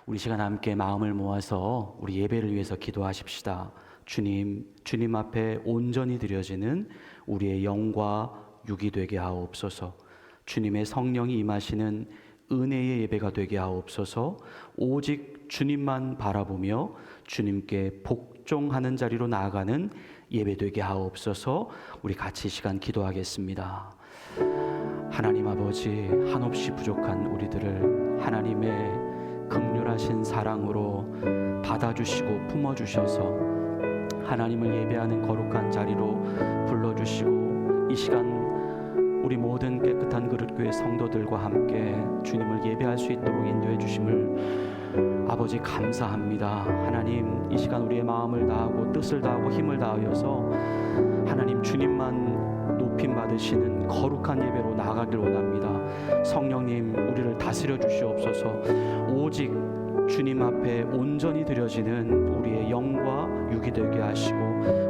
우리 시간 함께 마음을 모아서 우리 예배를 위해서 기도하십시다. 주님 앞에 온전히 드려지는 우리의 영과 육이 되게 하옵소서. 주님의 성령이 임하시는 은혜의 예배가 되게 하옵소서. 오직 주님만 바라보며 주님께 복종하는 자리로 나아가는 예배 되게 하옵소서. 우리 같이 이 시간 기도하겠습니다. 하나님 아버지, 한없이 부족한 우리들을 하나님의 긍휼하신 사랑으로 받아주시고 품어주셔서 하나님을 예배하는 거룩한 자리로 불러주시고 이 시간 우리 모든 깨끗한 그릇교회 성도들과 함께 주님을 예배할 수 있도록 인도해 주심을 아버지 감사합니다. 하나님, 이 시간 우리의 마음을 다하고 뜻을 다하고 힘을 다하여서 하나님 주님만 높임 받으시는 거룩한 예배로 나아가길 원합니다. 성령님, 우리를 다스려 주시옵소서. 오직 주님 앞에 온전히 드려지는 우리의 영과 육이 되게 하시고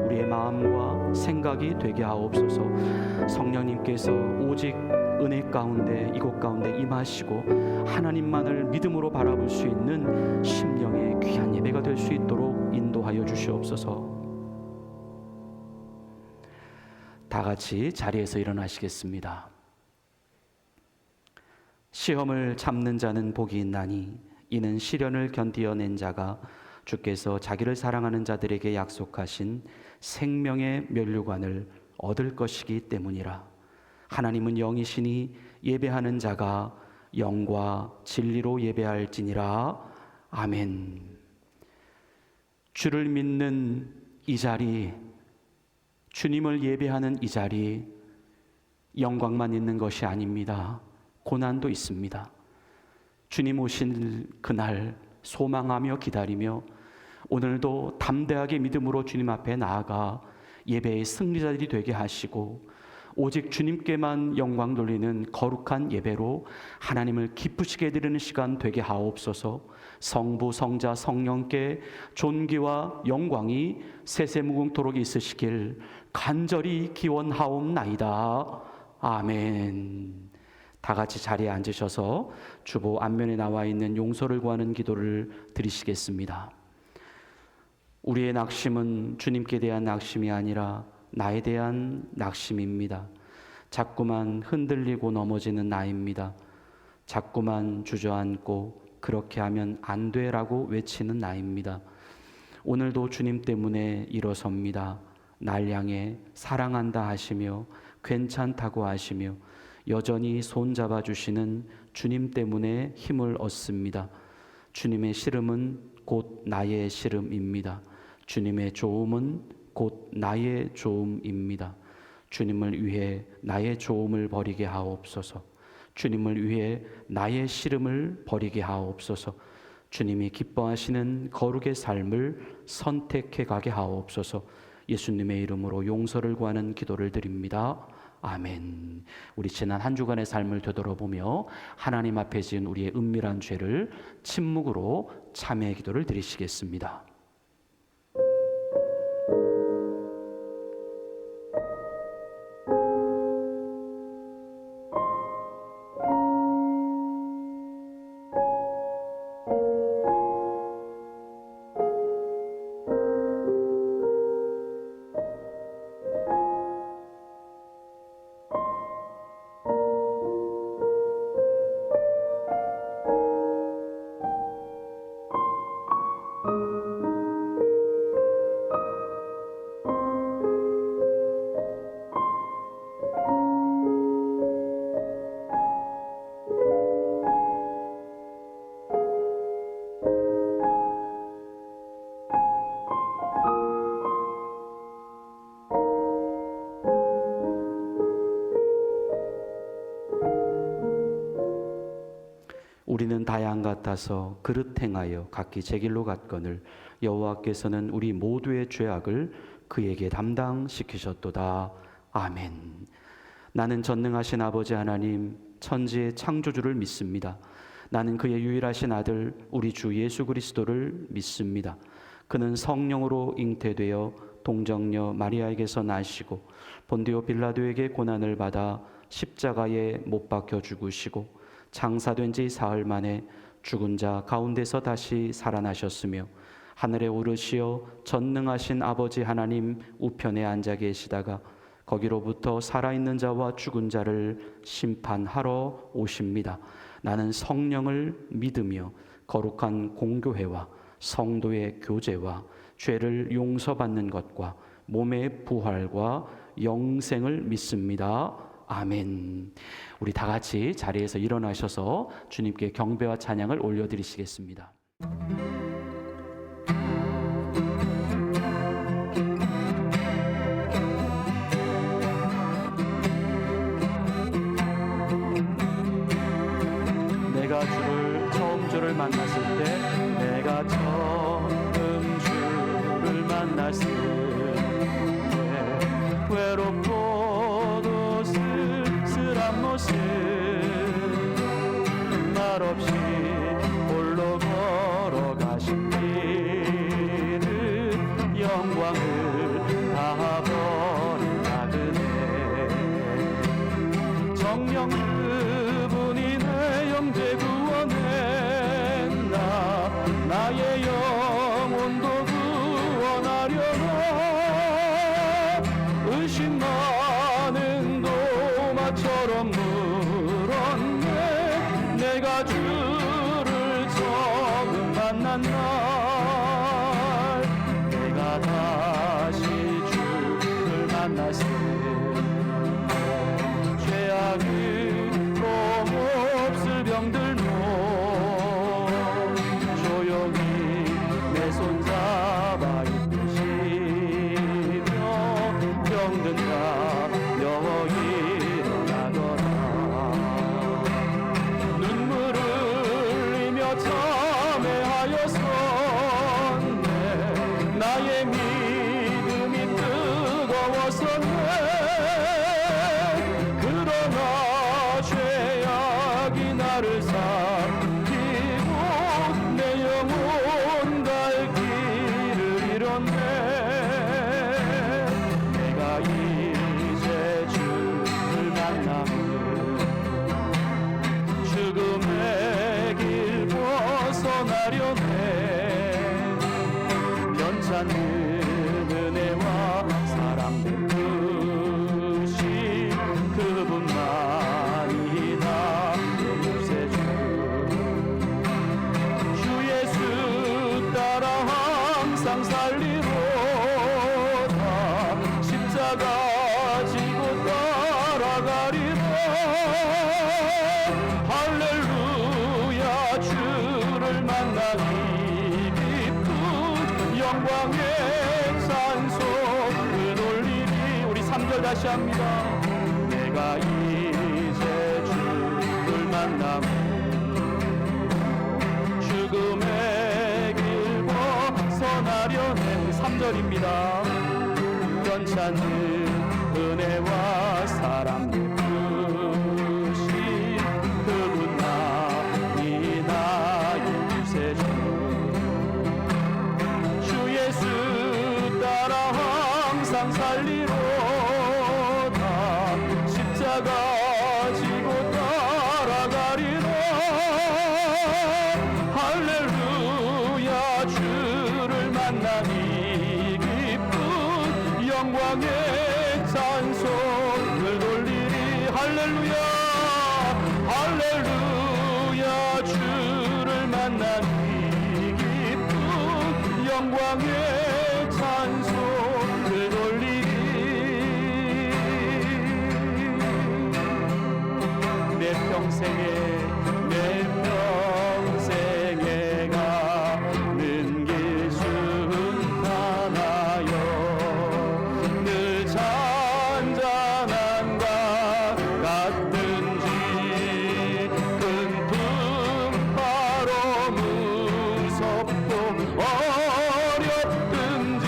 우리의 마음과 생각이 되게 하옵소서. 성령님께서 오직 은혜 가운데 이곳 가운데 임하시고 하나님만을 믿음으로 바라볼 수 있는 심령의 귀한 예배가 될 수 있도록 인도하여 주시옵소서. 다 같이 자리에서 일어나시겠습니다. 시험을 참는 자는 복이 있나니 이는 시련을 견디어낸 자가 주께서 자기를 사랑하는 자들에게 약속하신 생명의 면류관을 얻을 것이기 때문이라. 하나님은 영이시니 예배하는 자가 영과 진리로 예배할지니라. 아멘. 주를 믿는 이 자리, 주님을 예배하는 이 자리, 영광만 있는 것이 아닙니다. 고난도 있습니다. 주님 오신 그날 소망하며 기다리며 오늘도 담대하게 믿음으로 주님 앞에 나아가 예배의 승리자들이 되게 하시고 오직 주님께만 영광 돌리는 거룩한 예배로 하나님을 기쁘시게 드리는 시간 되게 하옵소서. 성부 성자 성령께 존귀와 영광이 세세무궁토록 있으시길 간절히 기원하옵나이다. 아멘. 다 같이 자리에 앉으셔서 주보 앞면에 나와 있는 용서를 구하는 기도를 드리시겠습니다. 우리의 낙심은 주님께 대한 낙심이 아니라 나에 대한 낙심입니다. 자꾸만 흔들리고 넘어지는 나입니다. 자꾸만 주저앉고 그렇게 하면 안 돼라고 외치는 나입니다. 오늘도 주님 때문에 일어섭니다. 날 향해 사랑한다 하시며 괜찮다고 하시며 여전히 손잡아 주시는 주님 때문에 힘을 얻습니다. 주님의 시름은 곧 나의 시름입니다. 주님의 조음은 곧 나의 조음입니다. 주님을 위해 나의 조음을 버리게 하옵소서. 주님을 위해 나의 시름을 버리게 하옵소서. 주님이 기뻐하시는 거룩의 삶을 선택해 가게 하옵소서. 예수님의 이름으로 용서를 구하는 기도를 드립니다. 아멘. 우리 지난 한 주간의 삶을 되돌아보며 하나님 앞에 지은 우리의 은밀한 죄를 침묵으로 참회의 기도를 드리시겠습니다. 우리는 다양 같아서 그릇 행하여 각기 제 길로 갔거늘 여호와께서는 우리 모두의 죄악을 그에게 담당시키셨도다. 아멘. 나는 전능하신 아버지 하나님 천지의 창조주를 믿습니다. 나는 그의 유일하신 아들 우리 주 예수 그리스도를 믿습니다. 그는 성령으로 잉태되어 동정녀 마리아에게서 나시고 본디오 빌라도에게 고난을 받아 십자가에 못 박혀 죽으시고 장사된 지 사흘 만에 죽은 자 가운데서 다시 살아나셨으며 하늘에 오르시어 전능하신 아버지 하나님 우편에 앉아 계시다가 거기로부터 살아있는 자와 죽은 자를 심판하러 오십니다. 나는 성령을 믿으며 거룩한 공교회와 성도의 교제와 죄를 용서받는 것과 몸의 부활과 영생을 믿습니다. 아멘. 우리 다 같이 자리에서 일어나셔서 주님께 경배와 찬양을 올려드리시겠습니다. 내가 처음 주를 만났을 때, 내가 처음 주를 만났을 때 외롭고도 쓸쓸한 모습 말없이 홀로 걸어가신 길을 영광을 다 버린 나그네 정녕 그분이 내 영재 구원했나 나의 영혼도 구원하려나 의심 많은 도마처럼 물었네 내가 주를 처음 만난 날 내가 다시 주를 만났을 죄악으로 몹쓸 병들고 조용히 내 손잡아 이끄시며 병든 자며 일어나더라 눈물을 흘리며 참회하였었네 나의 믿음이 뜨거웠었네 그러나 죄악이 나를 삼키고 내 영혼 갈 길을 잃었네 내가 이제 주를 만나면 죽음의 길 벗어나려네 변찮는 은혜와 사랑 베푸신 그분만이다 내 구세주 주 예수 따라 항상 살리로다 십자가 지고 따라가리라 할렐루야 주를 만나기 기쁜 영광의 찬송을 올리리 우리 3절 다시 합니다 내가 이제 주를 만나면 죽음의 길 벗어나려네 3절입니다 변찮는 은혜와 사랑 베푸신 그분만이 나의 구세주 주 예수 따라 항상 살리로다 십자가 지고 따라가리라 할렐루야 주를 만나니 기쁜 영광의 찬송을 돌리리 할렐루야 할렐루야 주를 만나니 기쁜 영광의 찬송을 돌리리 내 평생에 가는 길 순탄하여 늘 잔잔한 것 같든지 큰 풍파로 무섭고 어렵든지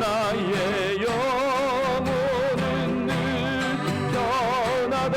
나의 영혼은 늘 편하다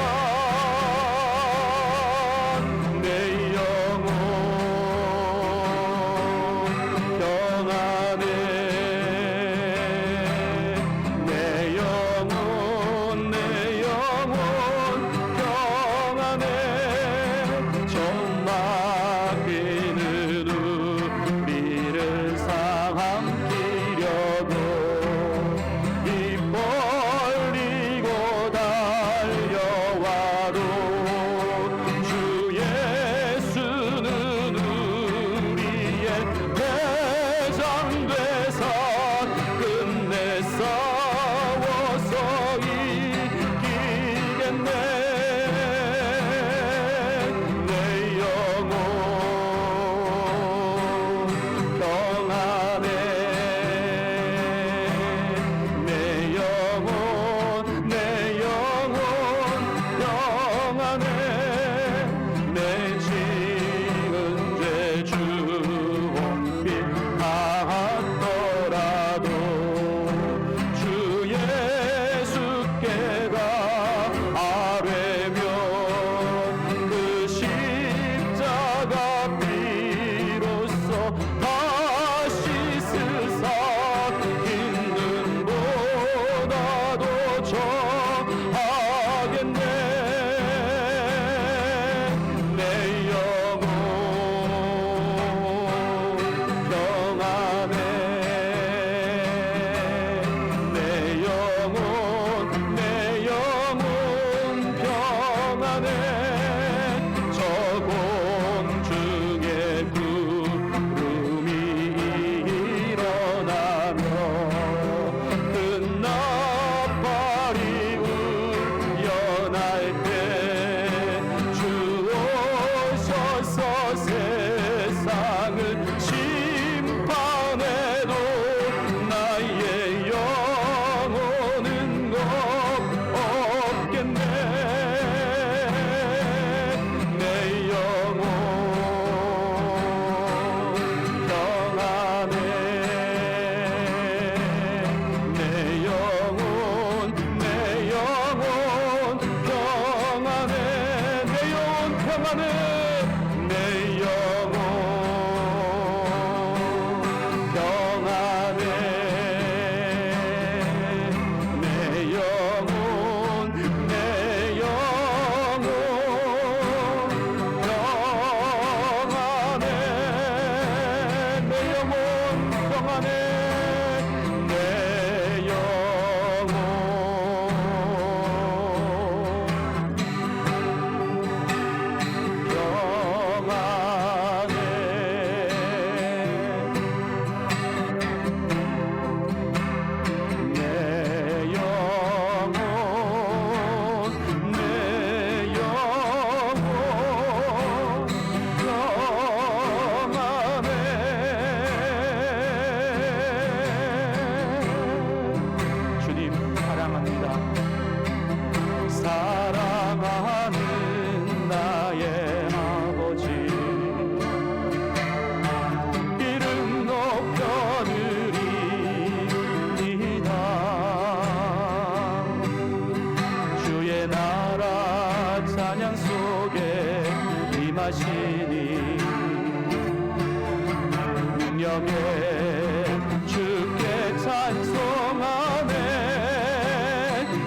능력에 주께 찬송하네.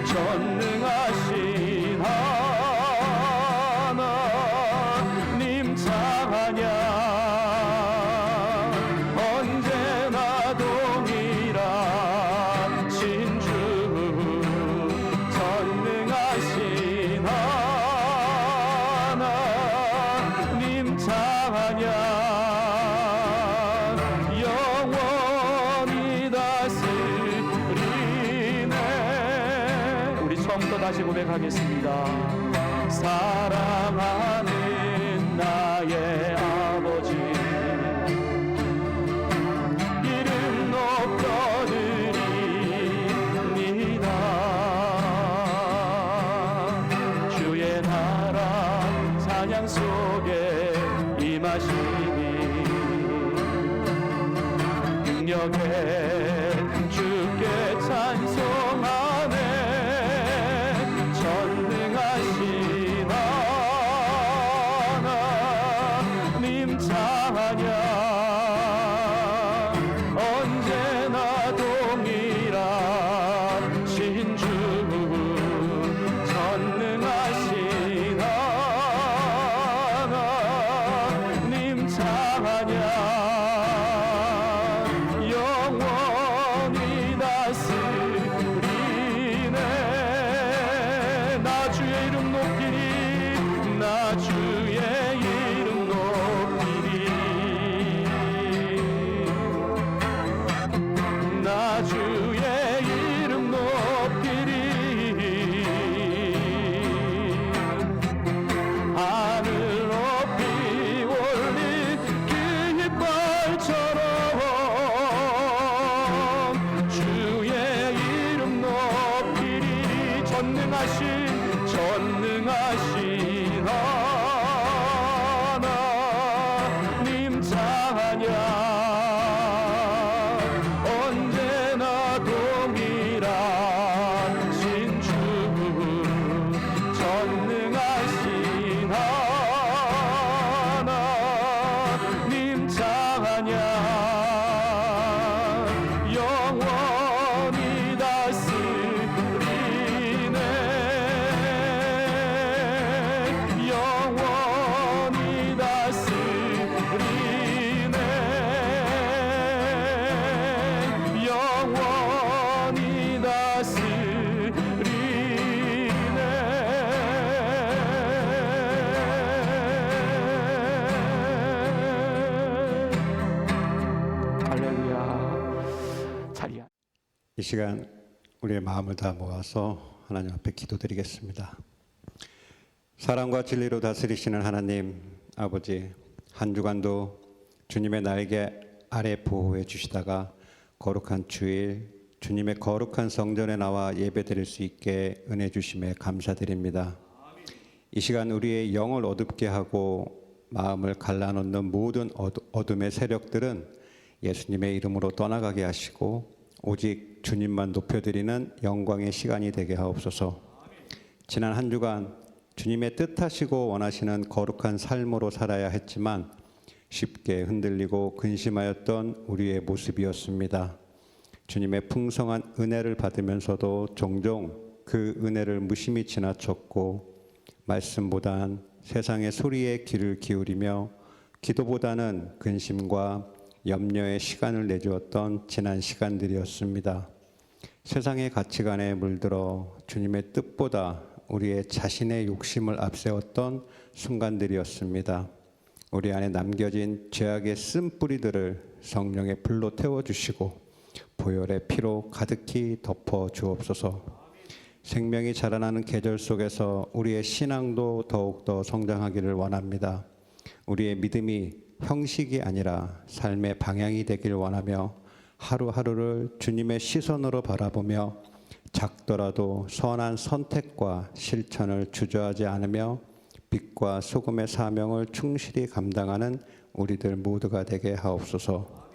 전능하신 하나님 찬양. 언제나 동일하신 주 전능하신 하나님 찬양. 영원히 다스리네. 우리 처음부터 다시 고백하겠습니다. 사랑하는 나의 아버지, 이름 높여드립니다. 주의 나라 찬양 속에 임하시니 능력에 주께 찬송하네. 전능하신 하나님 찬양. 언제나 동일하신 주 전능하신 하나님 찬양. 영원히 다스리네. 나 주의 이름 높이리. 나 주의 이름 높이리. 나 주의 이름 높이리. 하늘 높이 올린 깃발처럼 주의 이름 높이리. 전능하신 하나님 찬양. 언제나 동일하신 주 전능하신 하나님 찬양. 영원히 다스리네. 영원히 다스리네. 영원히 다스리네. 할렐루야. 자리야. 이 시간 우리의 마음을 다 모아서 하나님 앞에 기도드리겠습니다. 사랑과 진리로 다스리시는 하나님 아버지, 한 주간도 주님의 날개 아래 보호해 주시다가 거룩한 주일 주님의 거룩한 성전에 나와 예배드릴 수 있게 은혜 주심에 감사드립니다. 이 시간 우리의 영을 어둡게 하고 마음을 갈라놓는 모든 어둠의 세력들은 예수님의 이름으로 떠나가게 하시고 오직 주님만 높여드리는 영광의 시간이 되게 하옵소서. 지난 한 주간 주님의 뜻하시고 원하시는 거룩한 삶으로 살아야 했지만 쉽게 흔들리고 근심하였던 우리의 모습이었습니다. 주님의 풍성한 은혜를 받으면서도 종종 그 은혜를 무심히 지나쳤고 말씀보단 세상의 소리에 귀를 기울이며 기도보다는 근심과 염려의 시간을 내주었던 지난 시간들이었습니다. 세상의 가치관에 물들어 주님의 뜻보다 우리의 자신의 욕심을 앞세웠던 순간들이었습니다. 우리 안에 남겨진 죄악의 쓴뿌리들을 성령의 불로 태워주시고 보혈의 피로 가득히 덮어 주옵소서. 생명이 자라나는 계절 속에서 우리의 신앙도 더욱더 성장하기를 원합니다. 우리의 믿음이 형식이 아니라 삶의 방향이 되길 원하며 하루하루를 주님의 시선으로 바라보며 작더라도 선한 선택과 실천을 주저하지 않으며 빛과 소금의 사명을 충실히 감당하는 우리들 모두가 되게 하옵소서.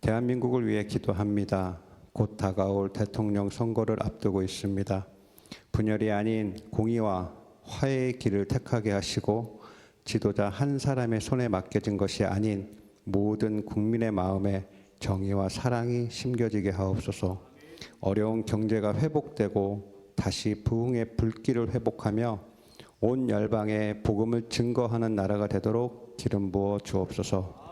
대한민국을 위해 기도합니다. 곧 다가올 대통령 선거를 앞두고 있습니다. 분열이 아닌 공의와 화해의 길을 택하게 하시고 지도자 한 사람의 손에 맡겨진 것이 아닌 모든 국민의 마음에 정의와 사랑이 심겨지게 하옵소서. 어려운 경제가 회복되고 다시 부흥의 불길을 회복하며 온 열방에 복음을 증거하는 나라가 되도록 기름 부어 주옵소서.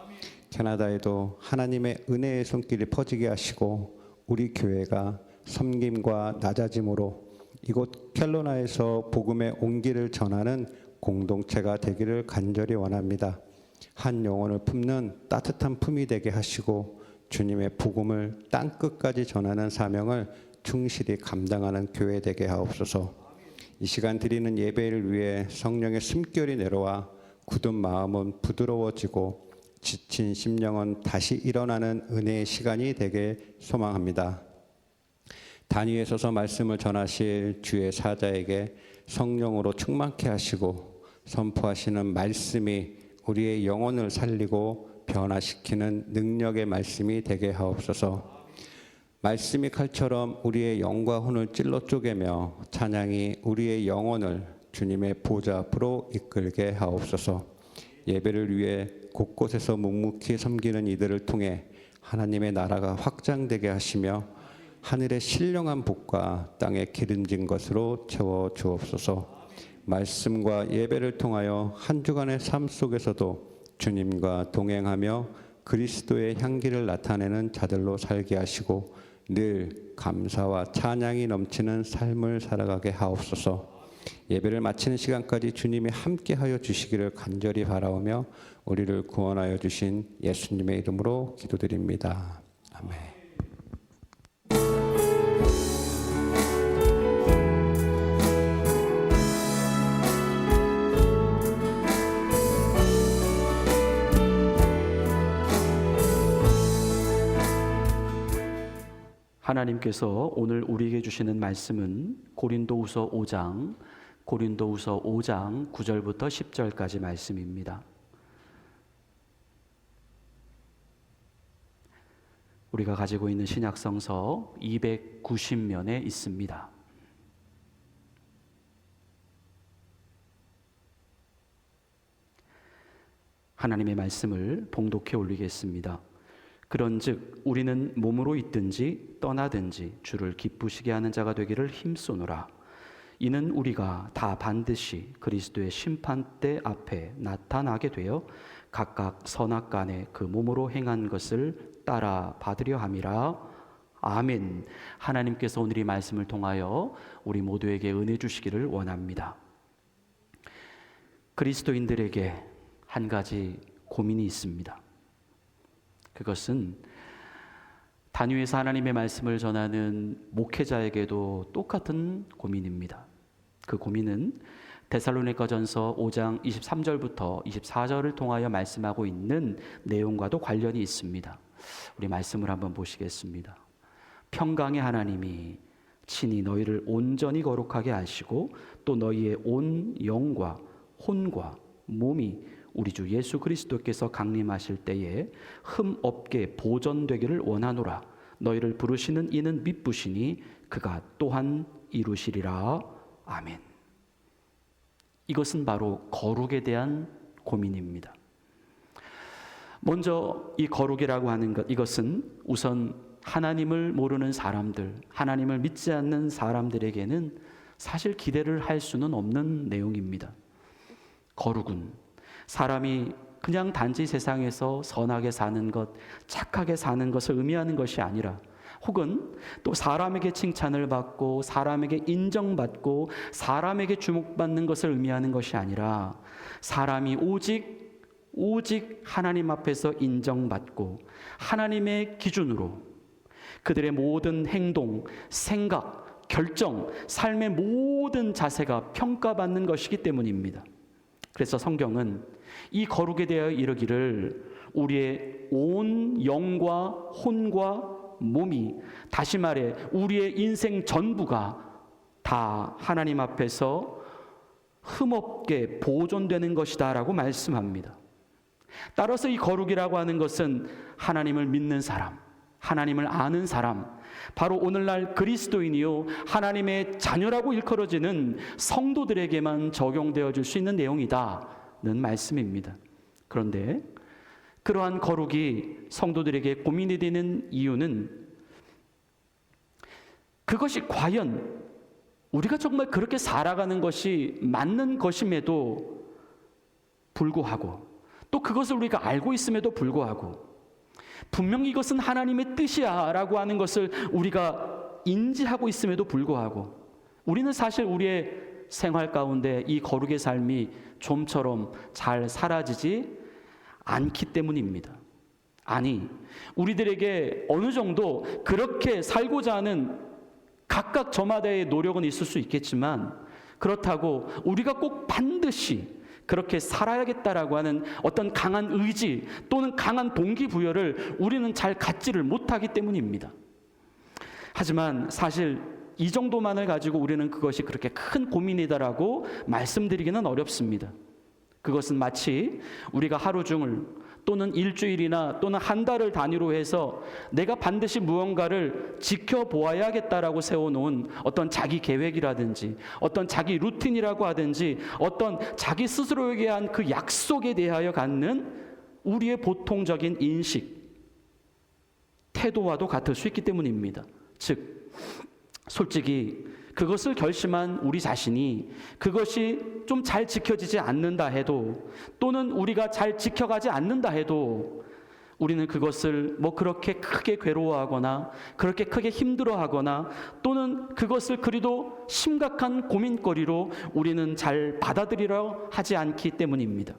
캐나다에도 하나님의 은혜의 손길이 퍼지게 하시고 우리 교회가 섬김과 낮아짐으로 이곳 켈로나에서 복음의 온기를 전하는 공동체가 되기를 간절히 원합니다. 한 영혼을 품는 따뜻한 품이 되게 하시고 주님의 복음을 땅끝까지 전하는 사명을 충실히 감당하는 교회 되게 하옵소서. 이 시간 드리는 예배를 위해 성령의 숨결이 내려와 굳은 마음은 부드러워지고 지친 심령은 다시 일어나는 은혜의 시간이 되게 소망합니다. 단위에 서서 말씀을 전하실 주의 사자에게 성령으로 충만케 하시고 선포하시는 말씀이 우리의 영혼을 살리고 변화시키는 능력의 말씀이 되게 하옵소서. 말씀이 칼처럼 우리의 영과 혼을 찔러 쪼개며 찬양이 우리의 영혼을 주님의 보좌 앞으로 이끌게 하옵소서. 예배를 위해 곳곳에서 묵묵히 섬기는 이들을 통해 하나님의 나라가 확장되게 하시며 하늘의 신령한 복과 땅에 기름진 것으로 채워 주옵소서. 말씀과 예배를 통하여 한 주간의 삶 속에서도 주님과 동행하며 그리스도의 향기를 나타내는 자들로 살게 하시고 늘 감사와 찬양이 넘치는 삶을 살아가게 하옵소서. 예배를 마치는 시간까지 주님이 함께하여 주시기를 간절히 바라오며 우리를 구원하여 주신 예수님의 이름으로 기도드립니다. 아멘. 하나님께서 오늘 우리에게 주시는 말씀은 고린도후서 5장 9절부터 10절까지 말씀입니다. 우리가 가지고 있는 신약성서 290면에 있습니다. 하나님의 말씀을 봉독해 올리겠습니다. 그런즉 우리는 몸으로 있든지 떠나든지 주를 기쁘시게 하는 자가 되기를 힘쓰노라. 이는 우리가 다 반드시 그리스도의 심판대 앞에 나타나게 되어 각각 선악간에 그 몸으로 행한 것을 따라 받으려 함이라. 아멘. 하나님께서 오늘 이 말씀을 통하여 우리 모두에게 은혜 주시기를 원합니다. 그리스도인들에게 한 가지 고민이 있습니다. 그것은 단위에서 하나님의 말씀을 전하는 목회자에게도 똑같은 고민입니다. 그 고민은 데살로니가전서 5장 23절부터 24절을 통하여 말씀하고 있는 내용과도 관련이 있습니다. 우리 말씀을 한번 보시겠습니다. 평강의 하나님이 친히 너희를 온전히 거룩하게 하시고 또 너희의 온 영과 혼과 몸이 우리 주 예수 그리스도께서 강림하실 때에 흠 없게 보존되기를 원하노라. 너희를 부르시는 이는 미쁘시니 그가 또한 이루시리라. 아멘. 이것은 바로 거룩에 대한 고민입니다. 먼저 이 거룩이라고 하는 것, 이것은 우선 하나님을 모르는 사람들, 하나님을 믿지 않는 사람들에게는 사실 기대를 할 수는 없는 내용입니다. 거룩은 사람이 그냥 단지 세상에서 선하게 사는 것, 착하게 사는 것을 의미하는 것이 아니라, 혹은 또 사람에게 칭찬을 받고 사람에게 인정받고 사람에게 주목받는 것을 의미하는 것이 아니라, 사람이 오직 하나님 앞에서 인정받고 하나님의 기준으로 그들의 모든 행동, 생각, 결정, 삶의 모든 자세가 평가받는 것이기 때문입니다. 그래서 성경은 이 거룩에 대하여 이르기를 우리의 온 영과 혼과 몸이, 다시 말해 우리의 인생 전부가 다 하나님 앞에서 흠없게 보존되는 것이다 라고 말씀합니다. 따라서 이 거룩이라고 하는 것은 하나님을 믿는 사람, 하나님을 아는 사람, 바로 오늘날 그리스도인이요 하나님의 자녀라고 일컬어지는 성도들에게만 적용되어질 수 있는 내용이다는 말씀입니다. 그런데 그러한 거룩이 성도들에게 고민이 되는 이유는 그것이 과연 우리가 정말 그렇게 살아가는 것이 맞는 것임에도 불구하고, 또 그것을 우리가 알고 있음에도 불구하고, 분명히 이것은 하나님의 뜻이야 라고 하는 것을 우리가 인지하고 있음에도 불구하고, 우리는 사실 우리의 생활 가운데 이 거룩의 삶이 좀처럼 잘 사라지지 않기 때문입니다. 아니, 우리들에게 어느 정도 그렇게 살고자 하는 각각 저마다의 노력은 있을 수 있겠지만, 그렇다고 우리가 꼭 반드시 그렇게 살아야겠다라고 하는 어떤 강한 의지 또는 강한 동기부여를 우리는 잘 갖지를 못하기 때문입니다. 하지만 사실 이 정도만을 가지고 우리는 그것이 그렇게 큰 고민이다라고 말씀드리기는 어렵습니다. 그것은 마치 우리가 하루 중을 또는 일주일이나 또는 한 달을 단위로 해서 내가 반드시 무언가를 지켜보아야겠다라고 세워놓은 어떤 자기 계획이라든지 어떤 자기 루틴이라고 하든지 어떤 자기 스스로에게 한 그 약속에 대하여 갖는 우리의 보통적인 인식, 태도와도 같을 수 있기 때문입니다. 즉, 솔직히 그것을 결심한 우리 자신이 그것이 좀 잘 지켜지지 않는다 해도, 또는 우리가 잘 지켜가지 않는다 해도, 우리는 그것을 뭐 그렇게 크게 괴로워하거나 그렇게 크게 힘들어하거나 또는 그것을 그리도 심각한 고민거리로 우리는 잘 받아들이려 하지 않기 때문입니다.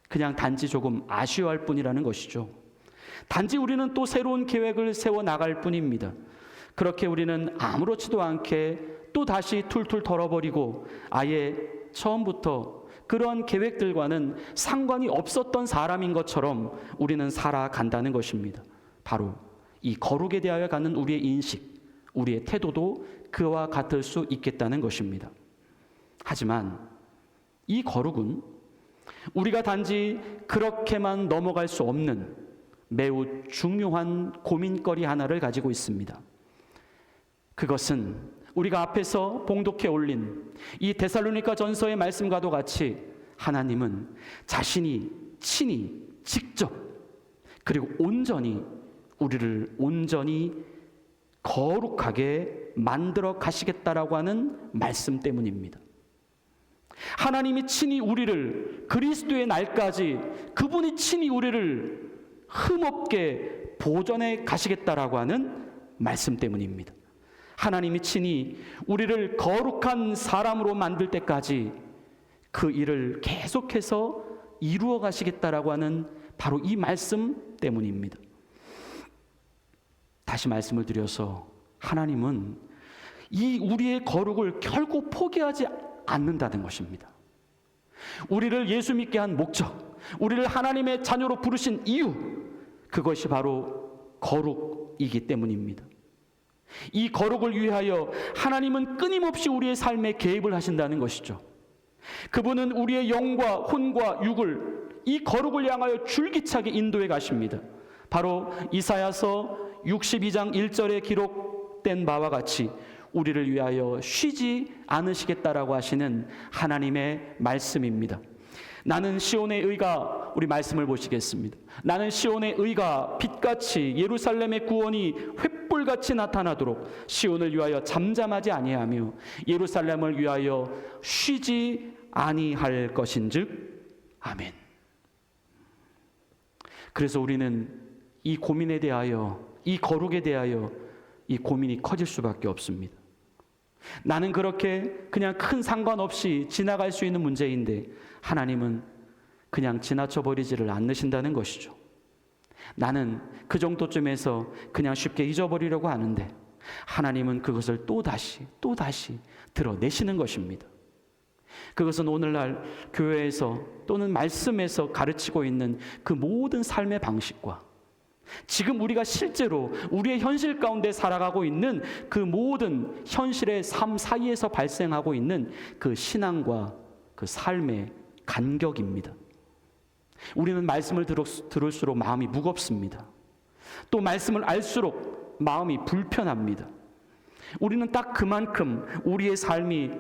그냥 단지 조금 아쉬워할 뿐이라는 것이죠. 단지 우리는 또 새로운 계획을 세워 나갈 뿐입니다. 그렇게 우리는 아무렇지도 않게 또 다시 툴툴 털어버리고 아예 처음부터 그런 계획들과는 상관이 없었던 사람인 것처럼 우리는 살아간다는 것입니다. 바로 이 거룩에 대하여 갖는 우리의 인식, 우리의 태도도 그와 같을 수 있겠다는 것입니다. 하지만 이 거룩은 우리가 단지 그렇게만 넘어갈 수 없는 매우 중요한 고민거리 하나를 가지고 있습니다. 그것은 우리가 앞에서 봉독해 올린 이 데살로니가 전서의 말씀과도 같이 하나님은 자신이 친히 직접 그리고 온전히 우리를 온전히 거룩하게 만들어 가시겠다라고 하는 말씀 때문입니다. 하나님이 친히 우리를 그리스도의 날까지 그분이 친히 우리를 흠없게 보존해 가시겠다라고 하는 말씀 때문입니다. 하나님이 친히 우리를 거룩한 사람으로 만들 때까지 그 일을 계속해서 이루어 가시겠다라고 하는 바로 이 말씀 때문입니다. 다시 말씀을 드려서 하나님은 이 우리의 거룩을 결코 포기하지 않는다는 것입니다. 우리를 예수 믿게 한 목적, 우리를 하나님의 자녀로 부르신 이유, 그것이 바로 거룩이기 때문입니다. 이 거룩을 위하여 하나님은 끊임없이 우리의 삶에 개입을 하신다는 것이죠. 그분은 우리의 영과 혼과 육을 이 거룩을 향하여 줄기차게 인도해 가십니다. 바로 이사야서 62장 1절에 기록된 바와 같이 우리를 위하여 쉬지 않으시겠다라고 하시는 하나님의 말씀입니다. 나는 시온의 의가, 우리 말씀을 보시겠습니다. 나는 시온의 의가 빛같이 예루살렘의 구원이 횃불같이 나타나도록 시온을 위하여 잠잠하지 아니하며 예루살렘을 위하여 쉬지 아니할 것인즉 아멘. 그래서 우리는 이 고민에 대하여, 이 거룩에 대하여 이 고민이 커질 수밖에 없습니다. 나는 그렇게 그냥 큰 상관없이 지나갈 수 있는 문제인데 하나님은 그냥 지나쳐 버리지를 않으신다는 것이죠. 나는 그 정도쯤에서 그냥 쉽게 잊어버리려고 하는데 하나님은 그것을 또다시 드러내시는 것입니다. 그것은 오늘날 교회에서 또는 말씀에서 가르치고 있는 그 모든 삶의 방식과 지금 우리가 실제로 우리의 현실 가운데 살아가고 있는 그 모든 현실의 삶 사이에서 발생하고 있는 그 신앙과 그 삶의 간격입니다. 우리는 말씀을 들을수록 마음이 무겁습니다. 또 말씀을 알수록 마음이 불편합니다. 우리는 딱 그만큼 우리의 삶이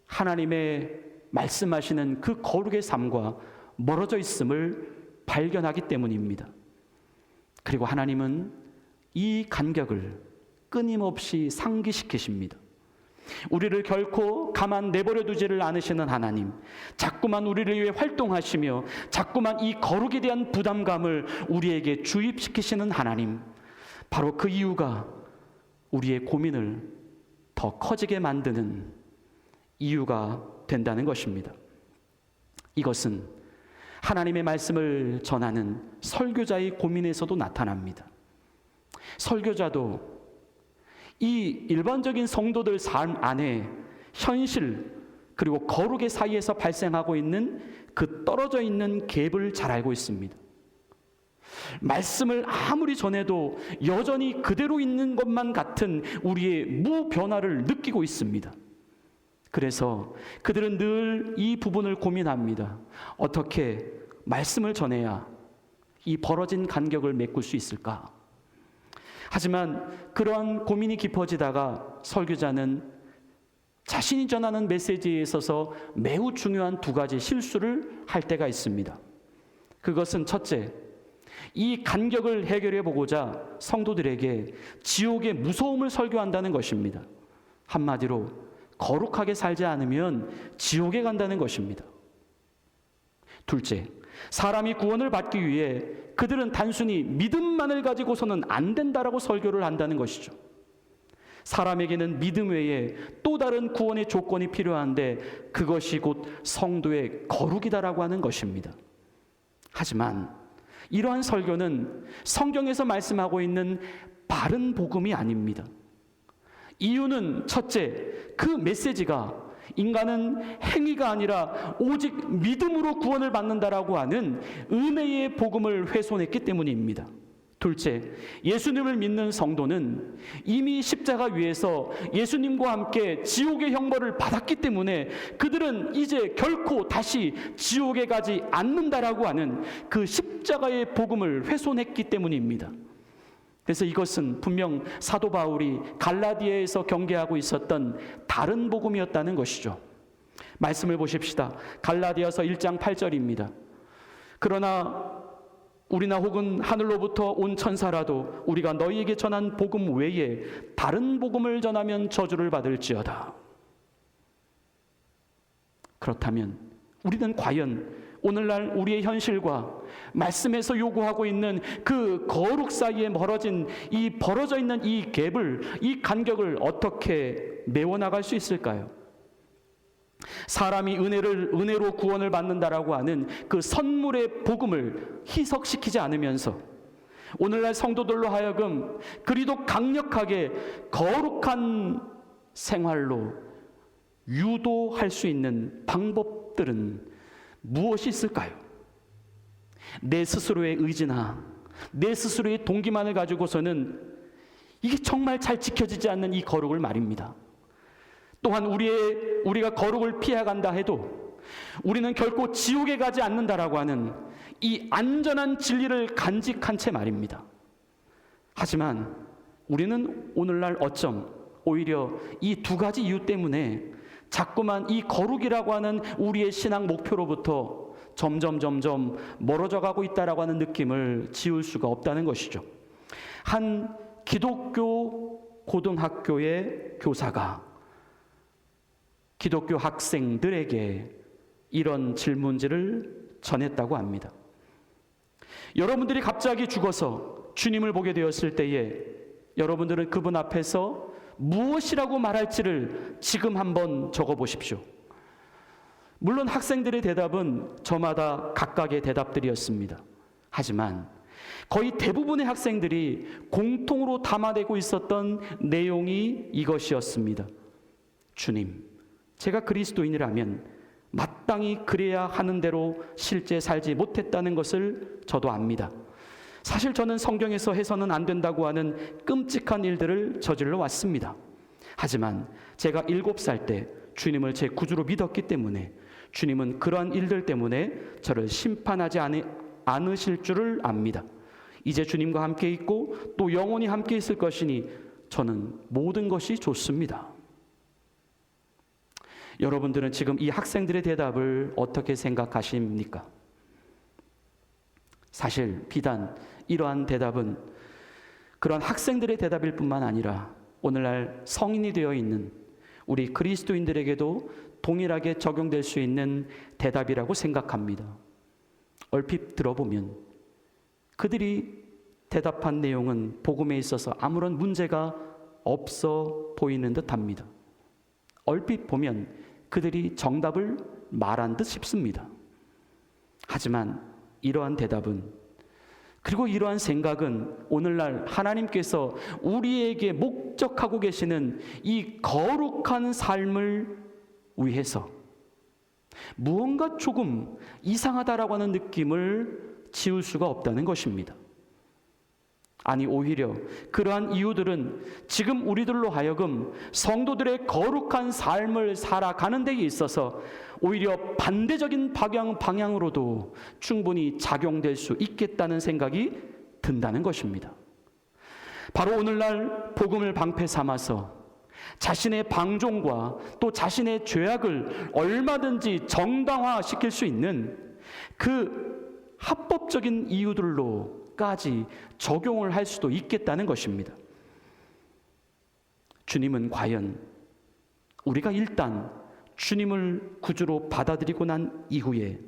하나님의 말씀하시는 그 거룩의 삶과 멀어져 있음을 발견하기 때문입니다. 그리고 하나님은 이 간격을 끊임없이 상기시키십니다. 우리를 결코 가만 내버려 두지를 않으시는 하나님, 자꾸만 우리를 위해 활동하시며 자꾸만 이 거룩에 대한 부담감을 우리에게 주입시키시는 하나님, 바로 그 이유가 우리의 고민을 더 커지게 만드는 이유가 된다는 것입니다. 이것은 하나님의 말씀을 전하는 설교자의 고민에서도 나타납니다. 설교자도 이 일반적인 성도들 삶 안에 현실 그리고 거룩의 사이에서 발생하고 있는 그 떨어져 있는 갭을 잘 알고 있습니다. 말씀을 아무리 전해도 여전히 그대로 있는 것만 같은 우리의 무변화를 느끼고 있습니다. 그래서 그들은 늘 이 부분을 고민합니다. 어떻게 말씀을 전해야 이 벌어진 간격을 메꿀 수 있을까? 하지만 그러한 고민이 깊어지다가 설교자는 자신이 전하는 메시지에 있어서 매우 중요한 두 가지 실수를 할 때가 있습니다. 그것은 첫째, 이 간격을 해결해 보고자 성도들에게 지옥의 무서움을 설교한다는 것입니다. 한마디로 거룩하게 살지 않으면 지옥에 간다는 것입니다. 둘째, 사람이 구원을 받기 위해 그들은 단순히 믿음만을 가지고서는 안 된다라고 설교를 한다는 것이죠. 사람에게는 믿음 외에 또 다른 구원의 조건이 필요한데 그것이 곧 성도의 거룩이다라고 하는 것입니다. 하지만 이러한 설교는 성경에서 말씀하고 있는 바른 복음이 아닙니다. 이유는 첫째, 그 메시지가 인간은 행위가 아니라 오직 믿음으로 구원을 받는다라고 하는 은혜의 복음을 훼손했기 때문입니다. 둘째, 예수님을 믿는 성도는 이미 십자가 위에서 예수님과 함께 지옥의 형벌을 받았기 때문에 그들은 이제 결코 다시 지옥에 가지 않는다라고 하는 그 십자가의 복음을 훼손했기 때문입니다. 그래서 이것은 분명 사도 바울이 갈라디아에서 경계하고 있었던 다른 복음이었다는 것이죠. 말씀을 보십시다. 갈라디아서 1장 8절입니다. 그러나 우리나 혹은 하늘로부터 온 천사라도 우리가 너희에게 전한 복음 외에 다른 복음을 전하면 저주를 받을지어다. 그렇다면 우리는 과연 오늘날 우리의 현실과 말씀에서 요구하고 있는 그 거룩 사이에 벌어져 있는 이 갭을, 이 간격을 어떻게 메워나갈 수 있을까요? 사람이 은혜로 구원을 받는다라고 하는 그 선물의 복음을 희석시키지 않으면서 오늘날 성도들로 하여금 그리도 강력하게 거룩한 생활로 유도할 수 있는 방법들은 무엇이 있을까요? 내 스스로의 의지나 내 스스로의 동기만을 가지고서는 이게 정말 잘 지켜지지 않는 이 거룩을 말입니다. 또한 우리가 거룩을 피해간다 해도 우리는 결코 지옥에 가지 않는다라고 하는 이 안전한 진리를 간직한 채 말입니다. 하지만 우리는 오늘날 어쩜 오히려 이 두 가지 이유 때문에 자꾸만 이 거룩이라고 하는 우리의 신앙 목표로부터 점점 멀어져 가고 있다라고 하는 느낌을 지울 수가 없다는 것이죠. 한 기독교 고등학교의 교사가 기독교 학생들에게 이런 질문지를 전했다고 합니다. 여러분들이 갑자기 죽어서 주님을 보게 되었을 때에 여러분들은 그분 앞에서 무엇이라고 말할지를 지금 한번 적어보십시오. 물론 학생들의 대답은 저마다 각각의 대답들이었습니다. 하지만 거의 대부분의 학생들이 공통으로 담아내고 있었던 내용이 이것이었습니다. 주님, 제가 그리스도인이라면 마땅히 그래야 하는 대로 실제 살지 못했다는 것을 저도 압니다. 사실 저는 성경에서 해서는 안 된다고 하는 끔찍한 일들을 저질러 왔습니다. 하지만 제가 7살 때 주님을 제 구주로 믿었기 때문에 주님은 그러한 일들 때문에 저를 심판하지 않으실 줄을 압니다. 이제 주님과 함께 있고 또 영원히 함께 있을 것이니 저는 모든 것이 좋습니다. 여러분들은 지금 이 학생들의 대답을 어떻게 생각하십니까? 사실 비단 이러한 대답은 그러한 학생들의 대답일 뿐만 아니라 오늘날 성인이 되어 있는 우리 그리스도인들에게도 동일하게 적용될 수 있는 대답이라고 생각합니다. 얼핏 들어보면 그들이 대답한 내용은 복음에 있어서 아무런 문제가 없어 보이는 듯합니다. 얼핏 보면 그들이 정답을 말한 듯 싶습니다. 하지만 이러한 대답은, 그리고 이러한 생각은 오늘날 하나님께서 우리에게 목적하고 계시는 이 거룩한 삶을 위해서 무언가 조금 이상하다라고 하는 느낌을 지울 수가 없다는 것입니다. 아니, 오히려 그러한 이유들은 지금 우리들로 하여금 성도들의 거룩한 삶을 살아가는 데 있어서 오히려 반대적인 방향으로도 충분히 작용될 수 있겠다는 생각이 든다는 것입니다. 바로 오늘날 복음을 방패 삼아서 자신의 방종과 또 자신의 죄악을 얼마든지 정당화시킬 수 있는 그 합법적인 이유들로까지 적용을 할 수도 있겠다는 것입니다. 주님은 과연 우리가 일단 주님을 구주로 받아들이고 난 이후에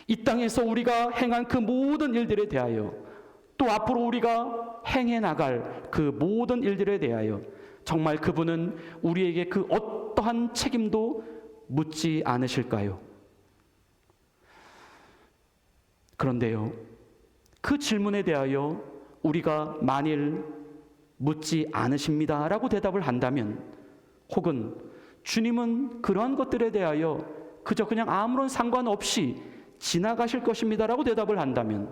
이 땅에서 우리가 행한 그 모든 일들에 대하여, 또 앞으로 우리가 행해 나갈 그 모든 일들에 대하여 정말 그분은 우리에게 그 어떠한 책임도 묻지 않으실까요? 그런데요, 그 질문에 대하여 우리가 만일 묻지 않으십니다라고 대답을 한다면, 혹은 주님은 그러한 것들에 대하여 그저 그냥 아무런 상관없이 지나가실 것입니다라고 대답을 한다면,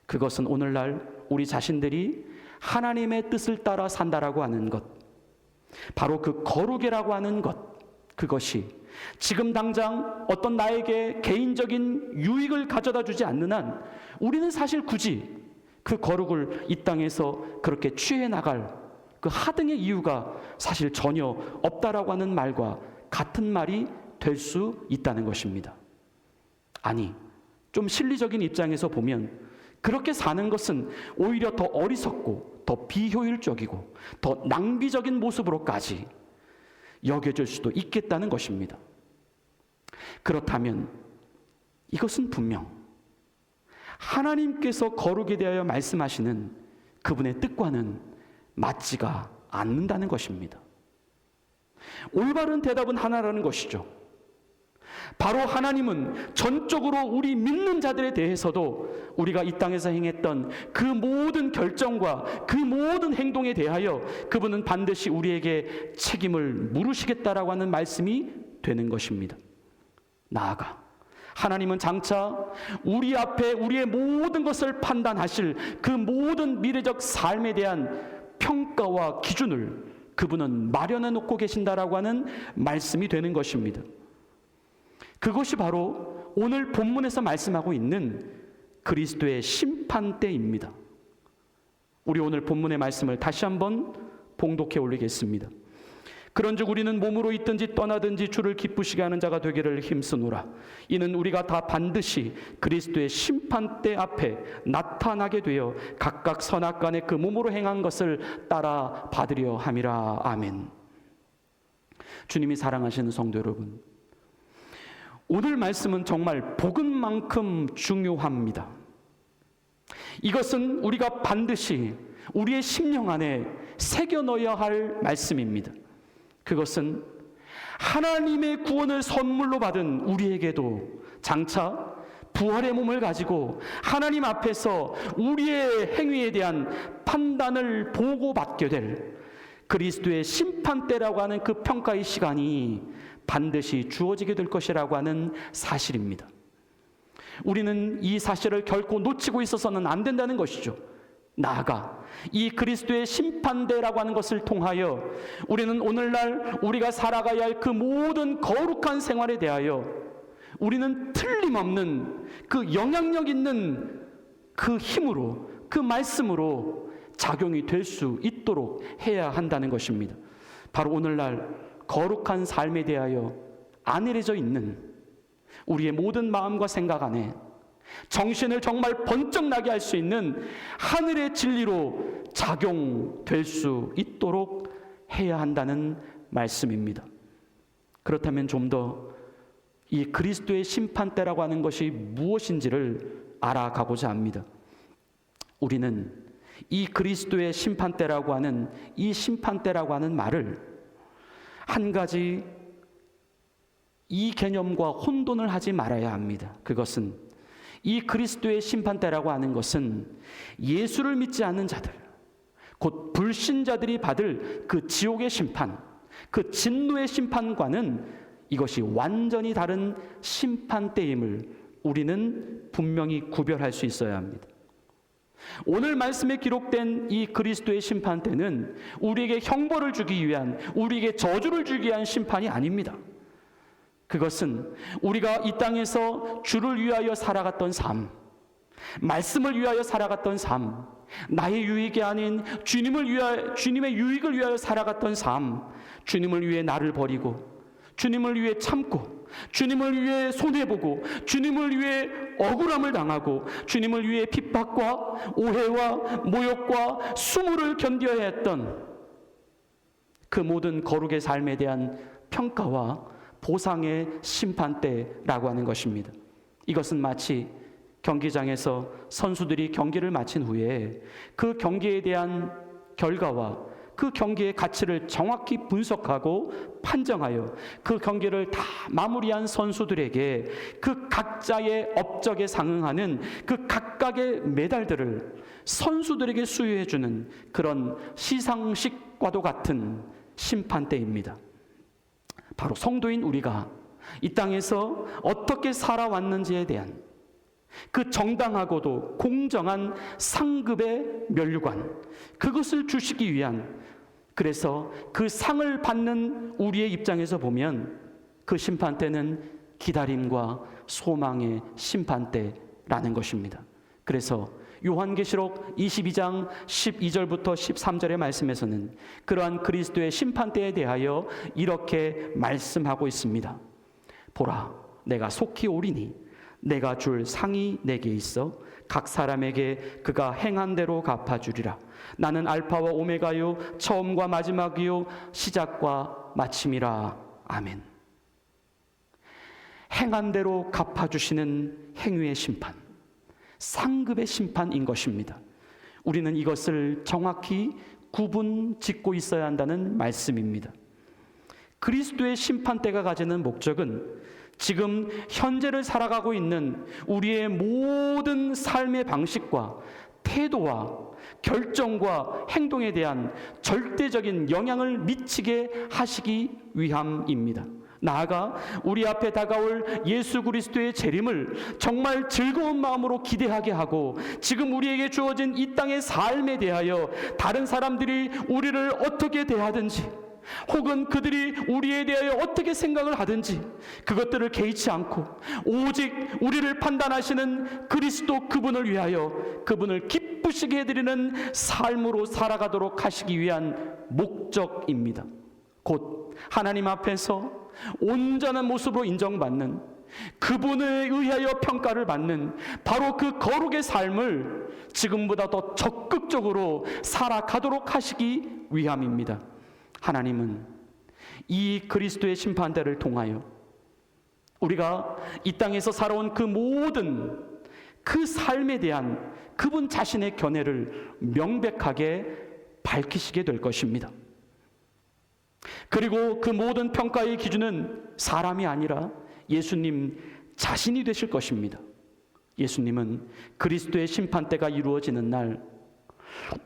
그것은 오늘날 우리 자신들이 하나님의 뜻을 따라 산다라고 하는 것, 바로 그 거룩이라고 하는 것, 그것이 지금 당장 어떤 나에게 개인적인 유익을 가져다 주지 않는 한 우리는 사실 굳이 그 거룩을 이 땅에서 그렇게 취해 나갈 그 하등의 이유가 사실 전혀 없다라고 하는 말과 같은 말이 될 수 있다는 것입니다. 아니, 좀 실리적인 입장에서 보면 그렇게 사는 것은 오히려 더 어리석고 더 비효율적이고 더 낭비적인 모습으로까지 여겨질 수도 있겠다는 것입니다. 그렇다면 이것은 분명 하나님께서 거룩에 대하여 말씀하시는 그분의 뜻과는 맞지가 않는다는 것입니다. 올바른 대답은 하나라는 것이죠. 바로 하나님은 전적으로 우리 믿는 자들에 대해서도 우리가 이 땅에서 행했던 그 모든 결정과 그 모든 행동에 대하여 그분은 반드시 우리에게 책임을 물으시겠다라고 하는 말씀이 되는 것입니다. 나아가 하나님은 장차 우리 앞에 우리의 모든 것을 판단하실 그 모든 미래적 삶에 대한 평가와 기준을 그분은 마련해 놓고 계신다라고 하는 말씀이 되는 것입니다. 그것이 바로 오늘 본문에서 말씀하고 있는 그리스도의 심판대입니다. 우리 오늘 본문의 말씀을 다시 한번 봉독해 올리겠습니다. 그런즉 우리는 몸으로 있든지 떠나든지 주를 기쁘시게 하는 자가 되기를 힘쓰노라. 이는 우리가 다 반드시 그리스도의 심판대 앞에 나타나게 되어 각각 선악간에 그 몸으로 행한 것을 따라 받으려 함이라. 아멘. 주님이 사랑하시는 성도 여러분, 오늘 말씀은 정말 복음만큼 중요합니다. 이것은 우리가 반드시 우리의 심령 안에 새겨 넣어야 할 말씀입니다. 그것은 하나님의 구원을 선물로 받은 우리에게도 장차 부활의 몸을 가지고 하나님 앞에서 우리의 행위에 대한 판단을 보고받게 될 그리스도의 심판대라고 하는 그 평가의 시간이 반드시 주어지게 될 것이라고 하는 사실입니다. 우리는 이 사실을 결코 놓치고 있어서는 안 된다는 것이죠. 나아가 이 그리스도의 심판대라고 하는 것을 통하여 우리는 오늘날 우리가 살아가야 할 그 모든 거룩한 생활에 대하여 우리는 틀림없는 그 영향력 있는 그 힘으로, 그 말씀으로 작용이 될 수 있도록 해야 한다는 것입니다. 바로 오늘날 거룩한 삶에 대하여 안일해져 있는 우리의 모든 마음과 생각 안에 정신을 정말 번쩍 나게 할 수 있는 하늘의 진리로 작용될 수 있도록 해야 한다는 말씀입니다. 그렇다면 좀 더 이 그리스도의 심판대라고 하는 것이 무엇인지를 알아가고자 합니다. 우리는 이 그리스도의 심판대라고 하는 이 심판대라고 하는 말을 한 가지 이 개념과 혼돈을 하지 말아야 합니다. 그것은 이 그리스도의 심판대라고 하는 것은 예수를 믿지 않는 자들, 곧 불신자들이 받을 그 지옥의 심판, 그 진노의 심판과는 이것이 완전히 다른 심판대임을 우리는 분명히 구별할 수 있어야 합니다. 오늘 말씀에 기록된 이 그리스도의 심판대는 우리에게 형벌을 주기 위한, 우리에게 저주를 주기 위한 심판이 아닙니다. 그것은 우리가 이 땅에서 주를 위하여 살아갔던 삶, 말씀을 위하여 살아갔던 삶, 나의 유익이 아닌 주님의 유익을 위하여 살아갔던 삶, 주님을 위해 나를 버리고, 주님을 위해 참고, 주님을 위해 손해보고, 주님을 위해 억울함을 당하고, 주님을 위해 핍박과 오해와 모욕과 수모를 견뎌야 했던 그 모든 거룩의 삶에 대한 평가와 보상의 심판대라고 하는 것입니다. 이것은 마치 경기장에서 선수들이 경기를 마친 후에 그 경기에 대한 결과와 그 경기의 가치를 정확히 분석하고 판정하여 그 경기를 다 마무리한 선수들에게 그 각자의 업적에 상응하는 그 각각의 메달들을 선수들에게 수여해주는 그런 시상식과도 같은 심판대입니다. 바로 성도인 우리가 이 땅에서 어떻게 살아왔는지에 대한 그 정당하고도 공정한 상급의 면류관, 그것을 주시기 위한, 그래서 그 상을 받는 우리의 입장에서 보면 그 심판대는 기다림과 소망의 심판대라는 것입니다. 그래서 요한계시록 22장 12절부터 13절의 말씀에서는 그러한 그리스도의 심판대에 대하여 이렇게 말씀하고 있습니다. 보라, 내가 속히 오리니 내가 줄 상이 내게 있어 각 사람에게 그가 행한 대로 갚아주리라. 나는 알파와 오메가요 처음과 마지막이요 시작과 마침이라. 아멘. 행한 대로 갚아주시는 행위의 심판, 상급의 심판인 것입니다. 우리는 이것을 정확히 구분 짓고 있어야 한다는 말씀입니다. 그리스도의 심판대가 가지는 목적은 지금 현재를 살아가고 있는 우리의 모든 삶의 방식과 태도와 결정과 행동에 대한 절대적인 영향을 미치게 하시기 위함입니다. 나아가 우리 앞에 다가올 예수 그리스도의 재림을 정말 즐거운 마음으로 기대하게 하고, 지금 우리에게 주어진 이 땅의 삶에 대하여 다른 사람들이 우리를 어떻게 대하든지, 혹은 그들이 우리에 대하여 어떻게 생각을 하든지 그것들을 개의치 않고 오직 우리를 판단하시는 그리스도 그분을 위하여 그분을 기쁘시게 해드리는 삶으로 살아가도록 하시기 위한 목적입니다. 곧 하나님 앞에서 온전한 모습으로 인정받는, 그분에 의하여 평가를 받는 바로 그 거룩의 삶을 지금보다 더 적극적으로 살아가도록 하시기 위함입니다. 하나님은 이 그리스도의 심판대를 통하여 우리가 이 땅에서 살아온 그 모든 그 삶에 대한 그분 자신의 견해를 명백하게 밝히시게 될 것입니다. 그리고 그 모든 평가의 기준은 사람이 아니라 예수님 자신이 되실 것입니다. 예수님은 그리스도의 심판대가 이루어지는 날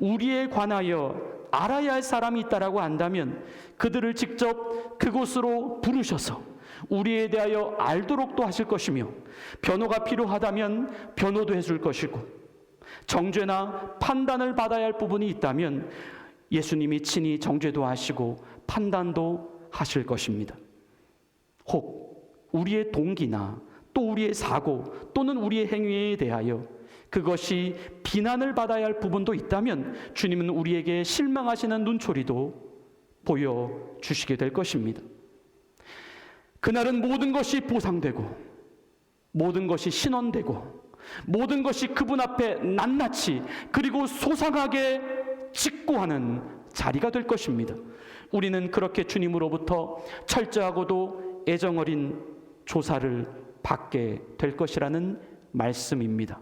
우리에 관하여 알아야 할 사람이 있다라고 한다면 그들을 직접 그곳으로 부르셔서 우리에 대하여 알도록도 하실 것이며, 변호가 필요하다면 변호도 해줄 것이고, 정죄나 판단을 받아야 할 부분이 있다면 예수님이 친히 정죄도 하시고 판단도 하실 것입니다. 혹 우리의 동기나 또 우리의 사고 또는 우리의 행위에 대하여 그것이 비난을 받아야 할 부분도 있다면 주님은 우리에게 실망하시는 눈초리도 보여주시게 될 것입니다. 그날은 모든 것이 보상되고 모든 것이 신원되고 모든 것이 그분 앞에 낱낱이 그리고 소상하게 직고하는 자리가 될 것입니다. 우리는 그렇게 주님으로부터 철저하고도 애정어린 조사를 받게 될 것이라는 말씀입니다.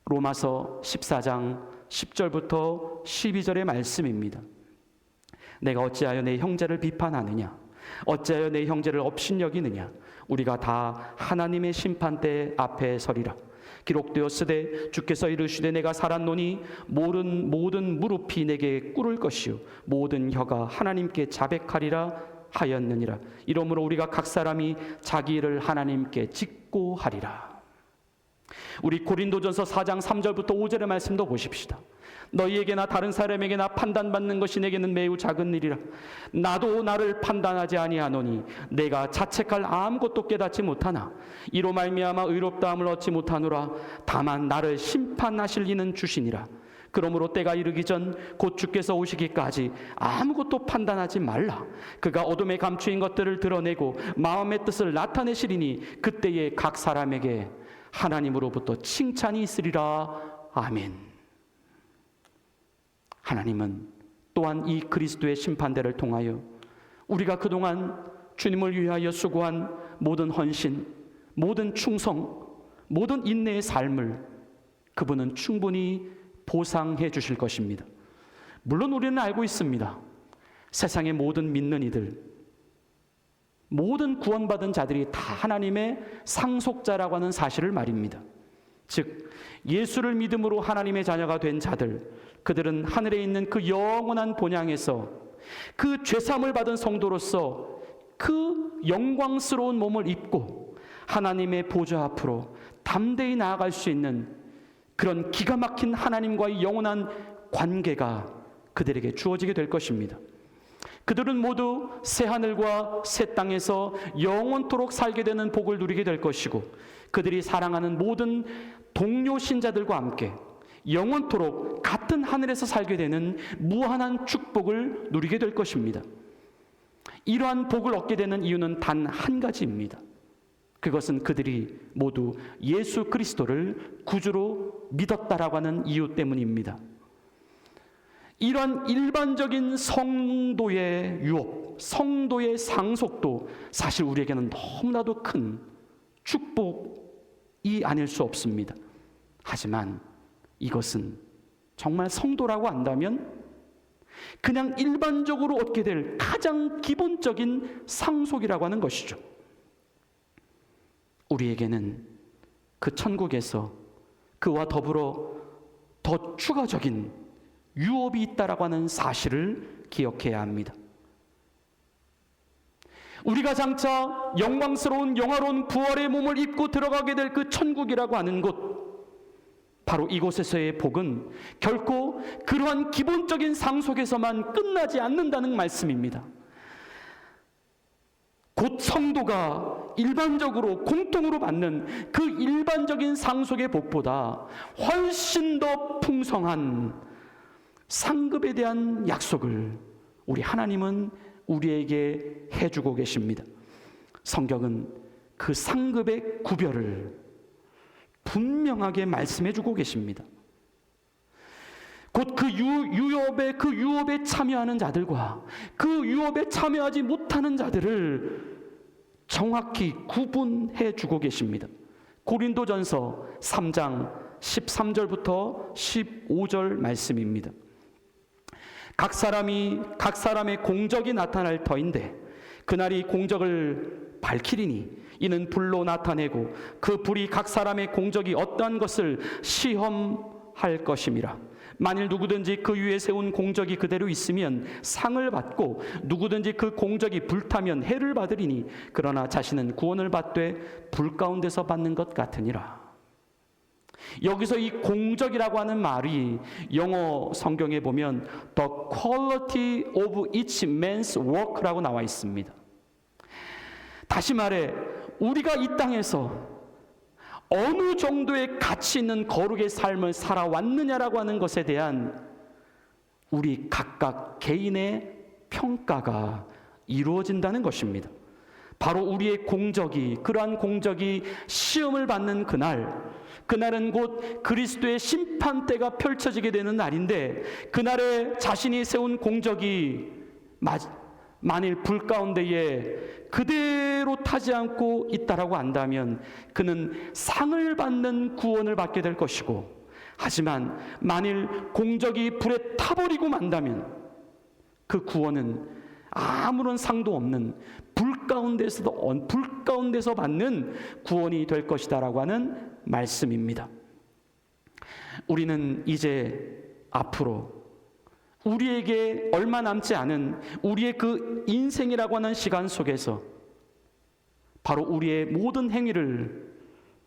로마서 14장 10절부터 12절의 말씀입니다. 내가 어찌하여 내 형제를 비판하느냐? 어찌하여 내 형제를 업신여기느냐? 우리가 다 하나님의 심판대 앞에 서리라. 기록되었으되 주께서 이르시되 내가 살았노니 모든 무릎이 내게 꿇을 것이요 모든 혀가 하나님께 자백하리라 하였느니라. 이러므로 우리가 각 사람이 자기 일을 하나님께 직고하리라. 우리 고린도전서 4장 3절부터 5절의 말씀도 보십시다. 너희에게나 다른 사람에게나 판단받는 것이 내게는 매우 작은 일이라. 나도 나를 판단하지 아니하노니 내가 자책할 아무것도 깨닫지 못하나 이로 말미암아 의롭다함을 얻지 못하노라. 다만 나를 심판하실 이는 주시니라. 그러므로 때가 이르기 전 곧 주께서 오시기까지 아무것도 판단하지 말라. 그가 어둠에 감추인 것들을 드러내고 마음의 뜻을 나타내시리니 그때에 각 사람에게 하나님으로부터 칭찬이 있으리라. 아멘. 하나님은 또한 이 그리스도의 심판대를 통하여 우리가 그동안 주님을 위하여 수고한 모든 헌신, 모든 충성, 모든 인내의 삶을 그분은 충분히 보상해 주실 것입니다. 물론 우리는 알고 있습니다. 세상의 모든 믿는 이들, 모든 구원받은 자들이 다 하나님의 상속자라고 하는 사실을 말입니다. 즉 예수를 믿음으로 하나님의 자녀가 된 자들, 그들은 하늘에 있는 그 영원한 본향에서 그 죄사함을 받은 성도로서 그 영광스러운 몸을 입고 하나님의 보좌 앞으로 담대히 나아갈 수 있는 그런 기가 막힌 하나님과의 영원한 관계가 그들에게 주어지게 될 것입니다. 그들은 모두 새 하늘과 새 땅에서 영원토록 살게 되는 복을 누리게 될 것이고 그들이 사랑하는 모든 동료 신자들과 함께 영원토록 같은 하늘에서 살게 되는 무한한 축복을 누리게 될 것입니다. 이러한 복을 얻게 되는 이유는 단 한 가지입니다. 그것은 그들이 모두 예수 그리스도를 구주로 믿었다라고 하는 이유 때문입니다. 이러한 일반적인 성도의 유업, 성도의 상속도 사실 우리에게는 너무나도 큰 축복이 아닐 수 없습니다. 하지만 이것은 정말 성도라고 한다면 그냥 일반적으로 얻게 될 가장 기본적인 상속이라고 하는 것이죠. 우리에게는 그 천국에서 그와 더불어 더 추가적인 유업이 있다라고 하는 사실을 기억해야 합니다. 우리가 장차 영광스러운 영화로운 부활의 몸을 입고 들어가게 될 그 천국이라고 하는 곳, 바로 이곳에서의 복은 결코 그러한 기본적인 상속에서만 끝나지 않는다는 말씀입니다. 곧 성도가 일반적으로 공통으로 받는 그 일반적인 상속의 복보다 훨씬 더 풍성한 상급에 대한 약속을 우리 하나님은 우리에게 해주고 계십니다. 성경은 그 상급의 구별을 분명하게 말씀해주고 계십니다. 곧 그 유업에 참여하는 자들과 그 유업에 참여하지 못하는 자들을 정확히 구분해 주고 계십니다. 고린도전서 3장 13절부터 15절 말씀입니다. 각 사람의 공적이 나타날 터인데 그날이 공적을 밝히리니 이는 불로 나타내고 그 불이 각 사람의 공적이 어떠한 것을 시험할 것임이라. 만일 누구든지 그 위에 세운 공적이 그대로 있으면 상을 받고 누구든지 그 공적이 불타면 해를 받으리니 그러나 자신은 구원을 받되 불 가운데서 받는 것 같으니라. 여기서 이 공적이라고 하는 말이 영어 성경에 보면 The quality of each man's work라고 나와 있습니다. 다시 말해 우리가 이 땅에서 어느 정도의 가치 있는 거룩의 삶을 살아왔느냐라고 하는 것에 대한 우리 각각 개인의 평가가 이루어진다는 것입니다. 바로 우리의 공적이, 그러한 공적이 시험을 받는 그날, 그날은 곧 그리스도의 심판대가 펼쳐지게 되는 날인데, 그날에 자신이 세운 공적이 만일 불 가운데에 그대로 타지 않고 있다라고 한다면 그는 상을 받는 구원을 받게 될 것이고, 하지만 만일 공적이 불에 타버리고 만다면 그 구원은 아무런 상도 없는 불 가운데서 받는 구원이 될 것이다라고 하는 말씀입니다. 우리는 이제 앞으로 우리에게 얼마 남지 않은 우리의 그 인생이라고 하는 시간 속에서 바로 우리의 모든 행위를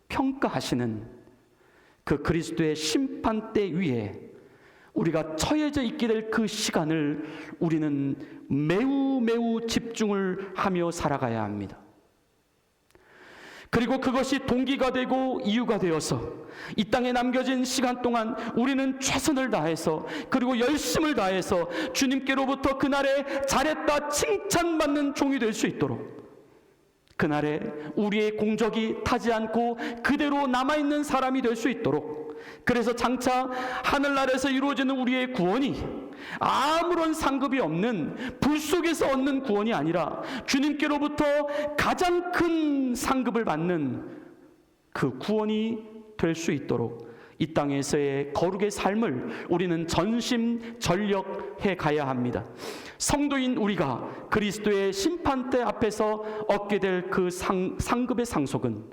평가하시는 그 그리스도의 심판대 위에 우리가 처해져 있게 될 그 시간을 우리는 매우 집중을 하며 살아가야 합니다. 그리고 그것이 동기가 되고 이유가 되어서 이 땅에 남겨진 시간 동안 우리는 최선을 다해서, 그리고 열심을 다해서 주님께로부터 그날에 잘했다 칭찬받는 종이 될 수 있도록, 그날에 우리의 공적이 타지 않고 그대로 남아있는 사람이 될 수 있도록, 그래서 장차 하늘나라에서 이루어지는 우리의 구원이 아무런 상급이 없는 불 속에서 얻는 구원이 아니라 주님께로부터 가장 큰 상급을 받는 그 구원이 될 수 있도록 이 땅에서의 거룩의 삶을 우리는 전심전력해 가야 합니다. 성도인 우리가 그리스도의 심판대 앞에서 얻게 될 그 상급의 상속은,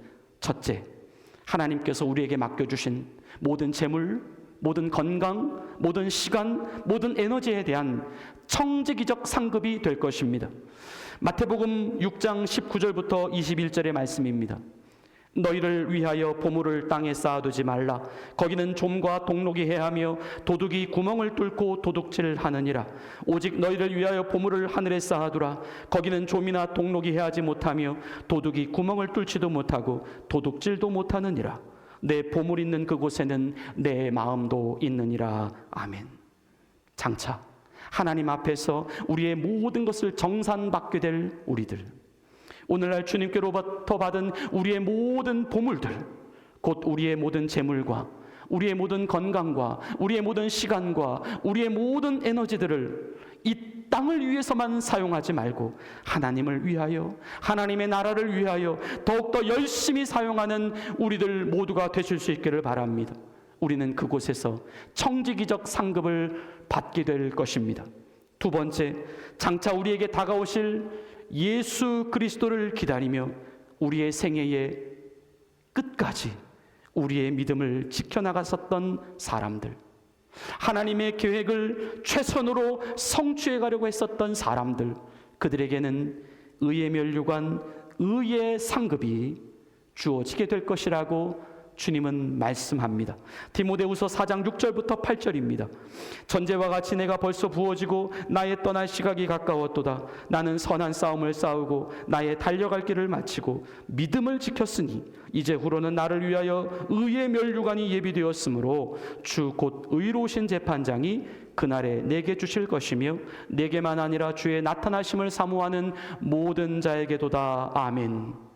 첫째, 하나님께서 우리에게 맡겨주신 모든 재물, 모든 건강, 모든 시간, 모든 에너지에 대한 청지기적 상급이 될 것입니다. 마태복음 6장 19절부터 21절의 말씀입니다. 너희를 위하여 보물을 땅에 쌓아두지 말라. 거기는 좀과 동록이 해하며 도둑이 구멍을 뚫고 도둑질하느니라. 오직 너희를 위하여 보물을 하늘에 쌓아두라. 거기는 좀이나 동록이 해하지 못하며 도둑이 구멍을 뚫지도 못하고 도둑질도 못하느니라. 내 보물 있는 그곳에는 내 마음도 있느니라. 아멘. 장차 하나님 앞에서 우리의 모든 것을 정산받게 될 우리들, 오늘날 주님께로부터 받은 우리의 모든 보물들, 곧 우리의 모든 재물과 우리의 모든 건강과 우리의 모든 시간과 우리의 모든 에너지들을 이 땅을 위해서만 사용하지 말고 하나님을 위하여, 하나님의 나라를 위하여 더욱더 열심히 사용하는 우리들 모두가 되실 수 있기를 바랍니다. 우리는 그곳에서 청지기적 상급을 받게 될 것입니다. 두 번째, 장차 우리에게 다가오실 예수 그리스도를 기다리며 우리의 생애의 끝까지 우리의 믿음을 지켜나갔었던 사람들, 하나님의 계획을 최선으로 성취해 가려고 했었던 사람들, 그들에게는 의의 면류관, 의의 상급이 주어지게 될 것이라고 주님은 말씀합니다. 디모데후서 4장 6절부터 8절입니다. 전제와 같이 내가 벌써 부어지고 나의 떠날 시각이 가까웠도다. 나는 선한 싸움을 싸우고 나의 달려갈 길을 마치고 믿음을 지켰으니 이제후로는 나를 위하여 의의 면류관이 예비되었으므로 주 곧 의로우신 재판장이 그날에 내게 주실 것이며 내게만 아니라 주의 나타나심을 사모하는 모든 자에게도다. 아멘.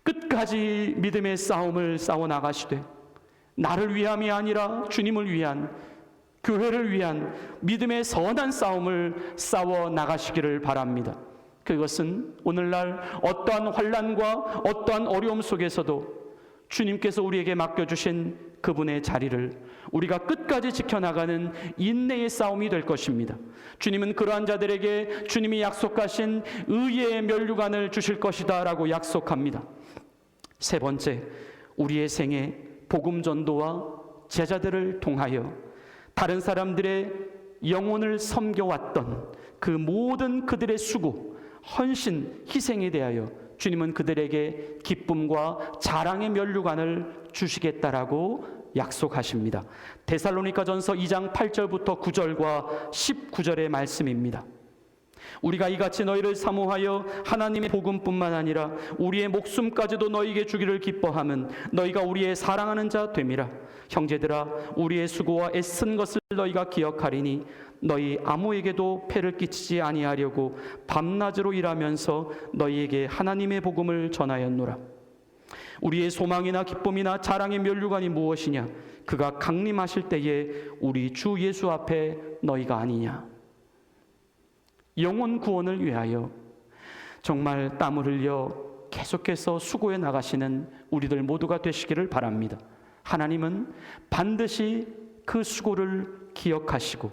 끝까지 믿음의 싸움을 싸워 나가시되 나를 위함이 아니라 주님을 위한, 교회를 위한 믿음의 선한 싸움을 싸워 나가시기를 바랍니다. 그것은 오늘날 어떠한 환난과 어떠한 어려움 속에서도 주님께서 우리에게 맡겨주신 그분의 자리를 우리가 끝까지 지켜나가는 인내의 싸움이 될 것입니다. 주님은 그러한 자들에게 주님이 약속하신 의의 면류관을 주실 것이다 라고 약속합니다. 세 번째, 우리의 생애 복음 전도와 제자들을 통하여 다른 사람들의 영혼을 섬겨왔던 그 모든 그들의 수고, 헌신, 희생에 대하여 주님은 그들에게 기쁨과 자랑의 면류관을 주시겠다라고 약속하십니다. 데살로니가전서 2장 8절부터 9절과 19절의 말씀입니다. 우리가 이같이 너희를 사모하여 하나님의 복음뿐만 아니라 우리의 목숨까지도 너희에게 주기를 기뻐함은 너희가 우리의 사랑하는 자 됨이라. 형제들아, 우리의 수고와 애쓴 것을 너희가 기억하리니 너희 아무에게도 폐를 끼치지 아니하려고 밤낮으로 일하면서 너희에게 하나님의 복음을 전하였노라. 우리의 소망이나 기쁨이나 자랑의 면류관이 무엇이냐? 그가 강림하실 때에 우리 주 예수 앞에 너희가 아니냐? 영혼 구원을 위하여 정말 땀을 흘려 계속해서 수고해 나가시는 우리들 모두가 되시기를 바랍니다. 하나님은 반드시 그 수고를 기억하시고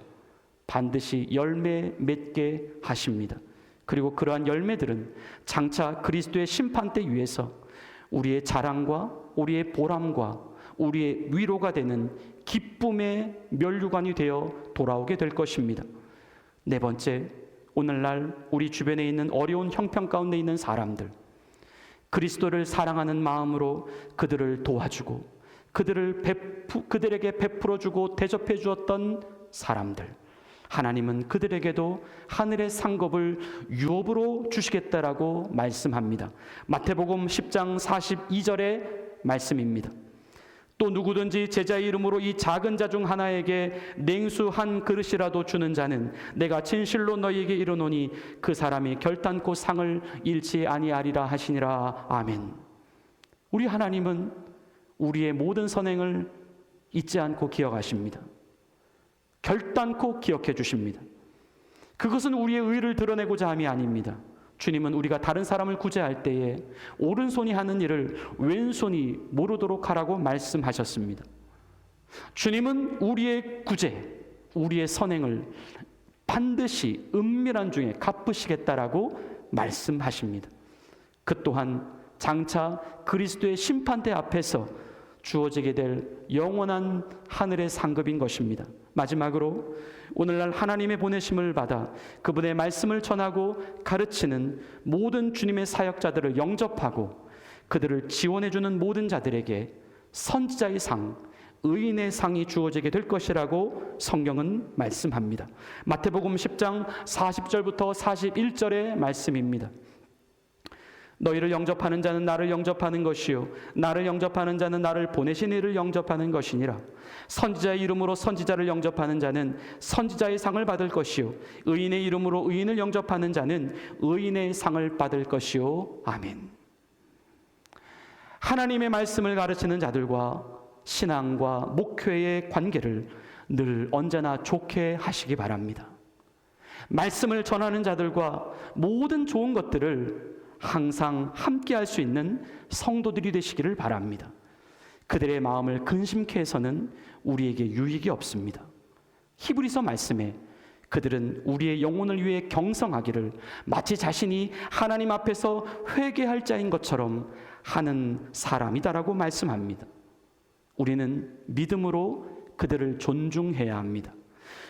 반드시 열매 맺게 하십니다. 그리고 그러한 열매들은 장차 그리스도의 심판대 위에서 우리의 자랑과 우리의 보람과 우리의 위로가 되는 기쁨의 면류관이 되어 돌아오게 될 것입니다. 네 번째, 오늘날 우리 주변에 있는 어려운 형편 가운데 있는 사람들, 그리스도를 사랑하는 마음으로 그들을 도와주고 그들에게 베풀어주고 대접해 주었던 사람들, 하나님은 그들에게도 하늘의 상급을 유업으로 주시겠다라고 말씀합니다. 마태복음 10장 42절의 말씀입니다. 또 누구든지 제자의 이름으로 이 작은 자 중 하나에게 냉수 한 그릇이라도 주는 자는 내가 진실로 너희에게 이르노니 그 사람이 결단코 상을 잃지 아니하리라 하시니라. 아멘. 우리 하나님은 우리의 모든 선행을 잊지 않고 기억하십니다. 결단코 기억해 주십니다. 그것은 우리의 의를 드러내고자 함이 아닙니다. 주님은 우리가 다른 사람을 구제할 때에 오른손이 하는 일을 왼손이 모르도록 하라고 말씀하셨습니다. 주님은 우리의 구제, 우리의 선행을 반드시 은밀한 중에 갚으시겠다라고 말씀하십니다. 그 또한 장차 그리스도의 심판대 앞에서 주어지게 될 영원한 하늘의 상급인 것입니다. 마지막으로 오늘날 하나님의 보내심을 받아 그분의 말씀을 전하고 가르치는 모든 주님의 사역자들을 영접하고 그들을 지원해주는 모든 자들에게 선지자의 상, 의인의 상이 주어지게 될 것이라고 성경은 말씀합니다. 마태복음 10장 40절부터 41절의 말씀입니다. 너희를 영접하는 자는 나를 영접하는 것이요 나를 영접하는 자는 나를 보내신 이를 영접하는 것이니라. 선지자의 이름으로 선지자를 영접하는 자는 선지자의 상을 받을 것이요 의인의 이름으로 의인을 영접하는 자는 의인의 상을 받을 것이요. 아멘. 하나님의 말씀을 가르치는 자들과 신앙과 목회의 관계를 늘 언제나 좋게 하시기 바랍니다. 말씀을 전하는 자들과 모든 좋은 것들을 항상 함께 할 수 있는 성도들이 되시기를 바랍니다. 그들의 마음을 근심케 해서는 우리에게 유익이 없습니다. 히브리서 말씀에 그들은 우리의 영혼을 위해 경성하기를 마치 자신이 하나님 앞에서 회개할 자인 것처럼 하는 사람이다라고 말씀합니다. 우리는 믿음으로 그들을 존중해야 합니다.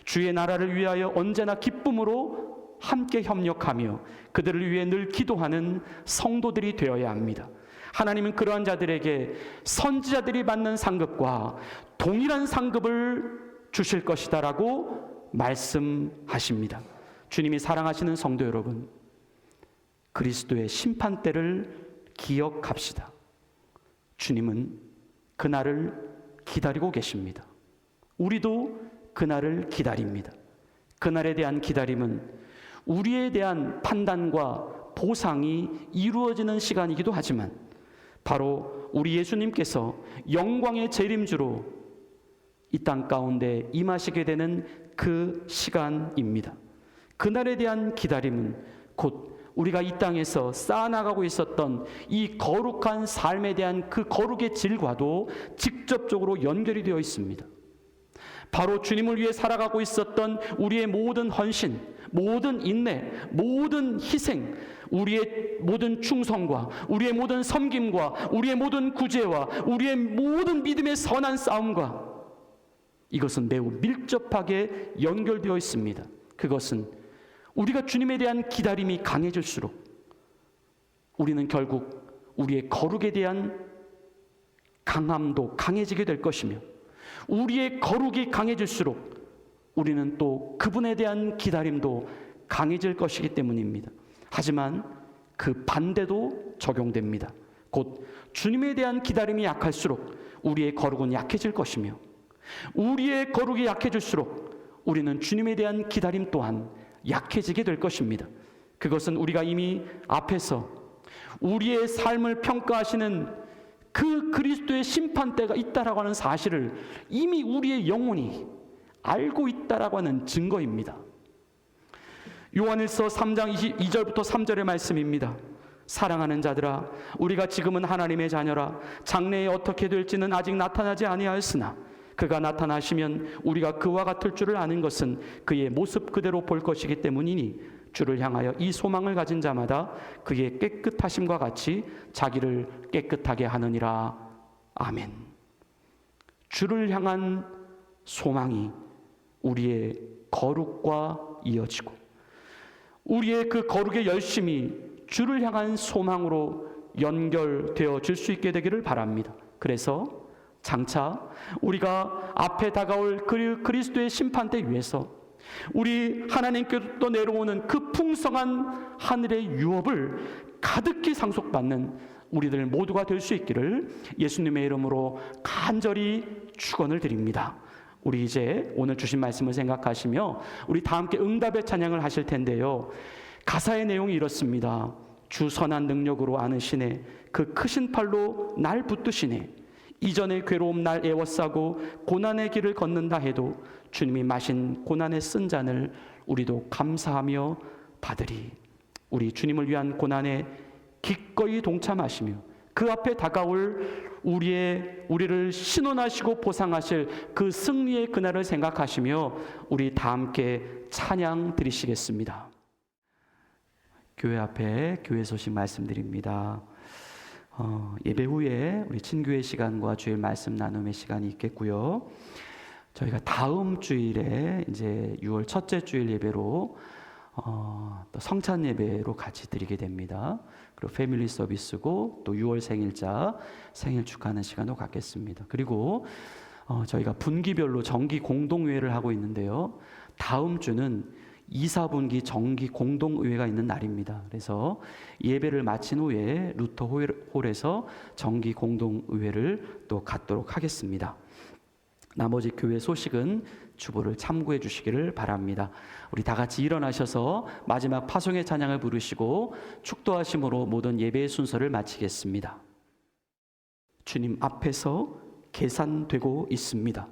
주의 나라를 위하여 언제나 기쁨으로 함께 협력하며 그들을 위해 늘 기도하는 성도들이 되어야 합니다. 하나님은 그러한 자들에게 선지자들이 받는 상급과 동일한 상급을 주실 것이다라고 말씀하십니다. 주님이 사랑하시는 성도 여러분, 그리스도의 심판대를 기억합시다. 주님은 그날을 기다리고 계십니다. 우리도 그날을 기다립니다. 그날에 대한 기다림은 우리에 대한 판단과 보상이 이루어지는 시간이기도 하지만 바로 우리 예수님께서 영광의 재림주로 이 땅 가운데 임하시게 되는 그 시간입니다. 그날에 대한 기다림은 곧 우리가 이 땅에서 쌓아나가고 있었던 이 거룩한 삶에 대한 그 거룩의 질과도 직접적으로 연결이 되어 있습니다. 바로 주님을 위해 살아가고 있었던 우리의 모든 헌신, 모든 인내, 모든 희생, 우리의 모든 충성과 우리의 모든 섬김과 우리의 모든 구제와 우리의 모든 믿음의 선한 싸움과 이것은 매우 밀접하게 연결되어 있습니다. 그것은 우리가 주님에 대한 기다림이 강해질수록 우리는 결국 우리의 거룩에 대한 강함도 강해지게 될 것이며 우리의 거룩이 강해질수록 우리는 또 그분에 대한 기다림도 강해질 것이기 때문입니다. 하지만 그 반대도 적용됩니다. 곧 주님에 대한 기다림이 약할수록 우리의 거룩은 약해질 것이며 우리의 거룩이 약해질수록 우리는 주님에 대한 기다림 또한 약해지게 될 것입니다. 그것은 우리가 이미 앞에서 우리의 삶을 평가하시는 그 그리스도의 심판대가 있다라고 하는 사실을 이미 우리의 영혼이 알고 있다라고 하는 증거입니다. 요한일서 3장 2절부터 3절의 말씀입니다. 사랑하는 자들아, 우리가 지금은 하나님의 자녀라. 장래에 어떻게 될지는 아직 나타나지 아니하였으나 그가 나타나시면 우리가 그와 같을 줄을 아는 것은 그의 모습 그대로 볼 것이기 때문이니 주를 향하여 이 소망을 가진 자마다 그의 깨끗하심과 같이 자기를 깨끗하게 하느니라. 아멘. 주를 향한 소망이 우리의 거룩과 이어지고 우리의 그 거룩의 열심이 주를 향한 소망으로 연결되어질 수 있게 되기를 바랍니다. 그래서 장차 우리가 앞에 다가올 그리스도의 심판대 위에서 우리 하나님께로부터 내려오는 그 풍성한 하늘의 유업을 가득히 상속받는 우리들 모두가 될 수 있기를 예수님의 이름으로 간절히 축원을 드립니다. 우리 이제 오늘 주신 말씀을 생각하시며 우리 다 함께 응답의 찬양을 하실 텐데요. 가사의 내용이 이렇습니다. 주 선한 능력으로 안으시네, 그 크신 팔로 날 붙드시네. 이전의 괴로움 날 애워싸고 고난의 길을 걷는다 해도 주님이 마신 고난의 쓴 잔을 우리도 감사하며 받으리. 우리 주님을 위한 고난에 기꺼이 동참하시며 그 앞에 다가올 우리를 신원하시고 보상하실 그 승리의 그날을 생각하시며 우리 다 함께 찬양 드리시겠습니다. 교회 앞에 교회 소식 말씀드립니다. 예배 후에 우리 친교회 시간과 주일 말씀 나눔의 시간이 있겠고요. 저희가 다음 주일에 이제 6월 첫째 주일 예배로 또 성찬 예배로 같이 드리게 됩니다. 그리고 패밀리 서비스고 또 6월 생일자 생일 축하하는 시간도 갖겠습니다. 그리고 저희가 분기별로 정기 공동의회를 하고 있는데요. 다음 주는 2, 4분기 정기 공동의회가 있는 날입니다. 그래서 예배를 마친 후에 루터 홀에서 정기 공동의회를 또 갖도록 하겠습니다. 나머지 교회 소식은 주보를 참고해 주시기를 바랍니다. 우리 다 같이 일어나셔서 마지막 파송의 찬양을 부르시고 축도하심으로 모든 예배의 순서를 마치겠습니다. 주님 앞에서 계산되고 있습니다.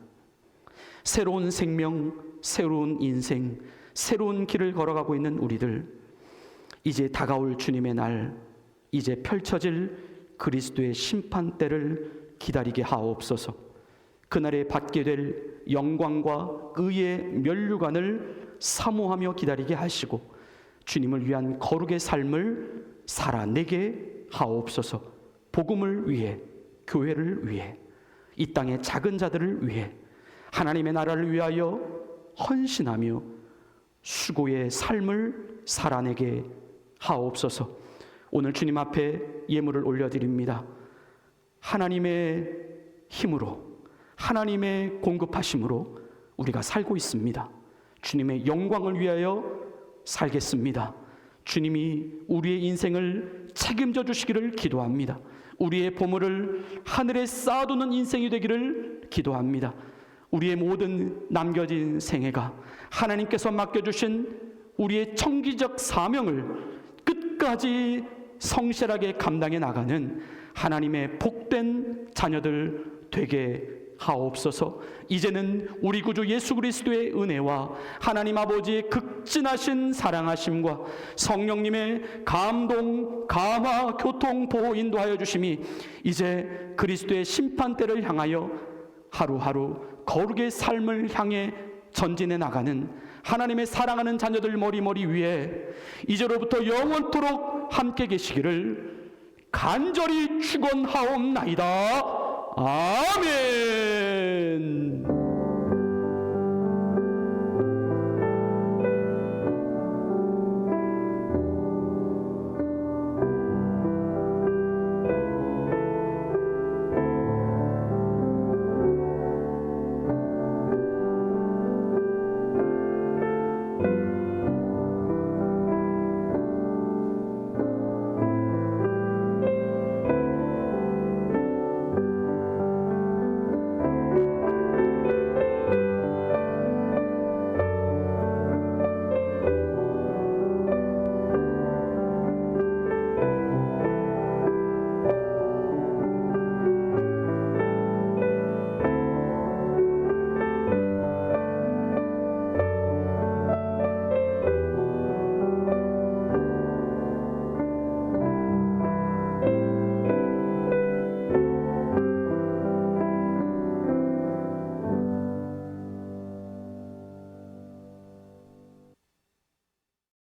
새로운 생명, 새로운 인생, 새로운 길을 걸어가고 있는 우리들, 이제 다가올 주님의 날, 이제 펼쳐질 그리스도의 심판대를 기다리게 하옵소서. 그날에 받게 될 영광과 의의 면류관을 사모하며 기다리게 하시고 주님을 위한 거룩의 삶을 살아내게 하옵소서. 복음을 위해, 교회를 위해, 이 땅의 작은 자들을 위해, 하나님의 나라를 위하여 헌신하며 수고의 삶을 살아내게 하옵소서. 오늘 주님 앞에 예물을 올려드립니다. 하나님의 힘으로, 하나님의 공급하심으로 우리가 살고 있습니다. 주님의 영광을 위하여 살겠습니다. 주님이 우리의 인생을 책임져 주시기를 기도합니다. 우리의 보물을 하늘에 쌓아두는 인생이 되기를 기도합니다. 우리의 모든 남겨진 생애가 하나님께서 맡겨주신 우리의 청기적 사명을 끝까지 성실하게 감당해 나가는 하나님의 복된 자녀들 되게 하옵소서. 이제는 우리 구주 예수 그리스도의 은혜와 하나님 아버지의 극진하신 사랑하심과 성령님의 감동, 감화, 교통, 보호, 인도하여 주심이 이제 그리스도의 심판대를 향하여 하루하루 거룩의 삶을 향해 전진해 나가는 하나님의 사랑하는 자녀들 머리머리 위에 이제로부터 영원토록 함께 계시기를 간절히 축원하옵나이다. 아멘.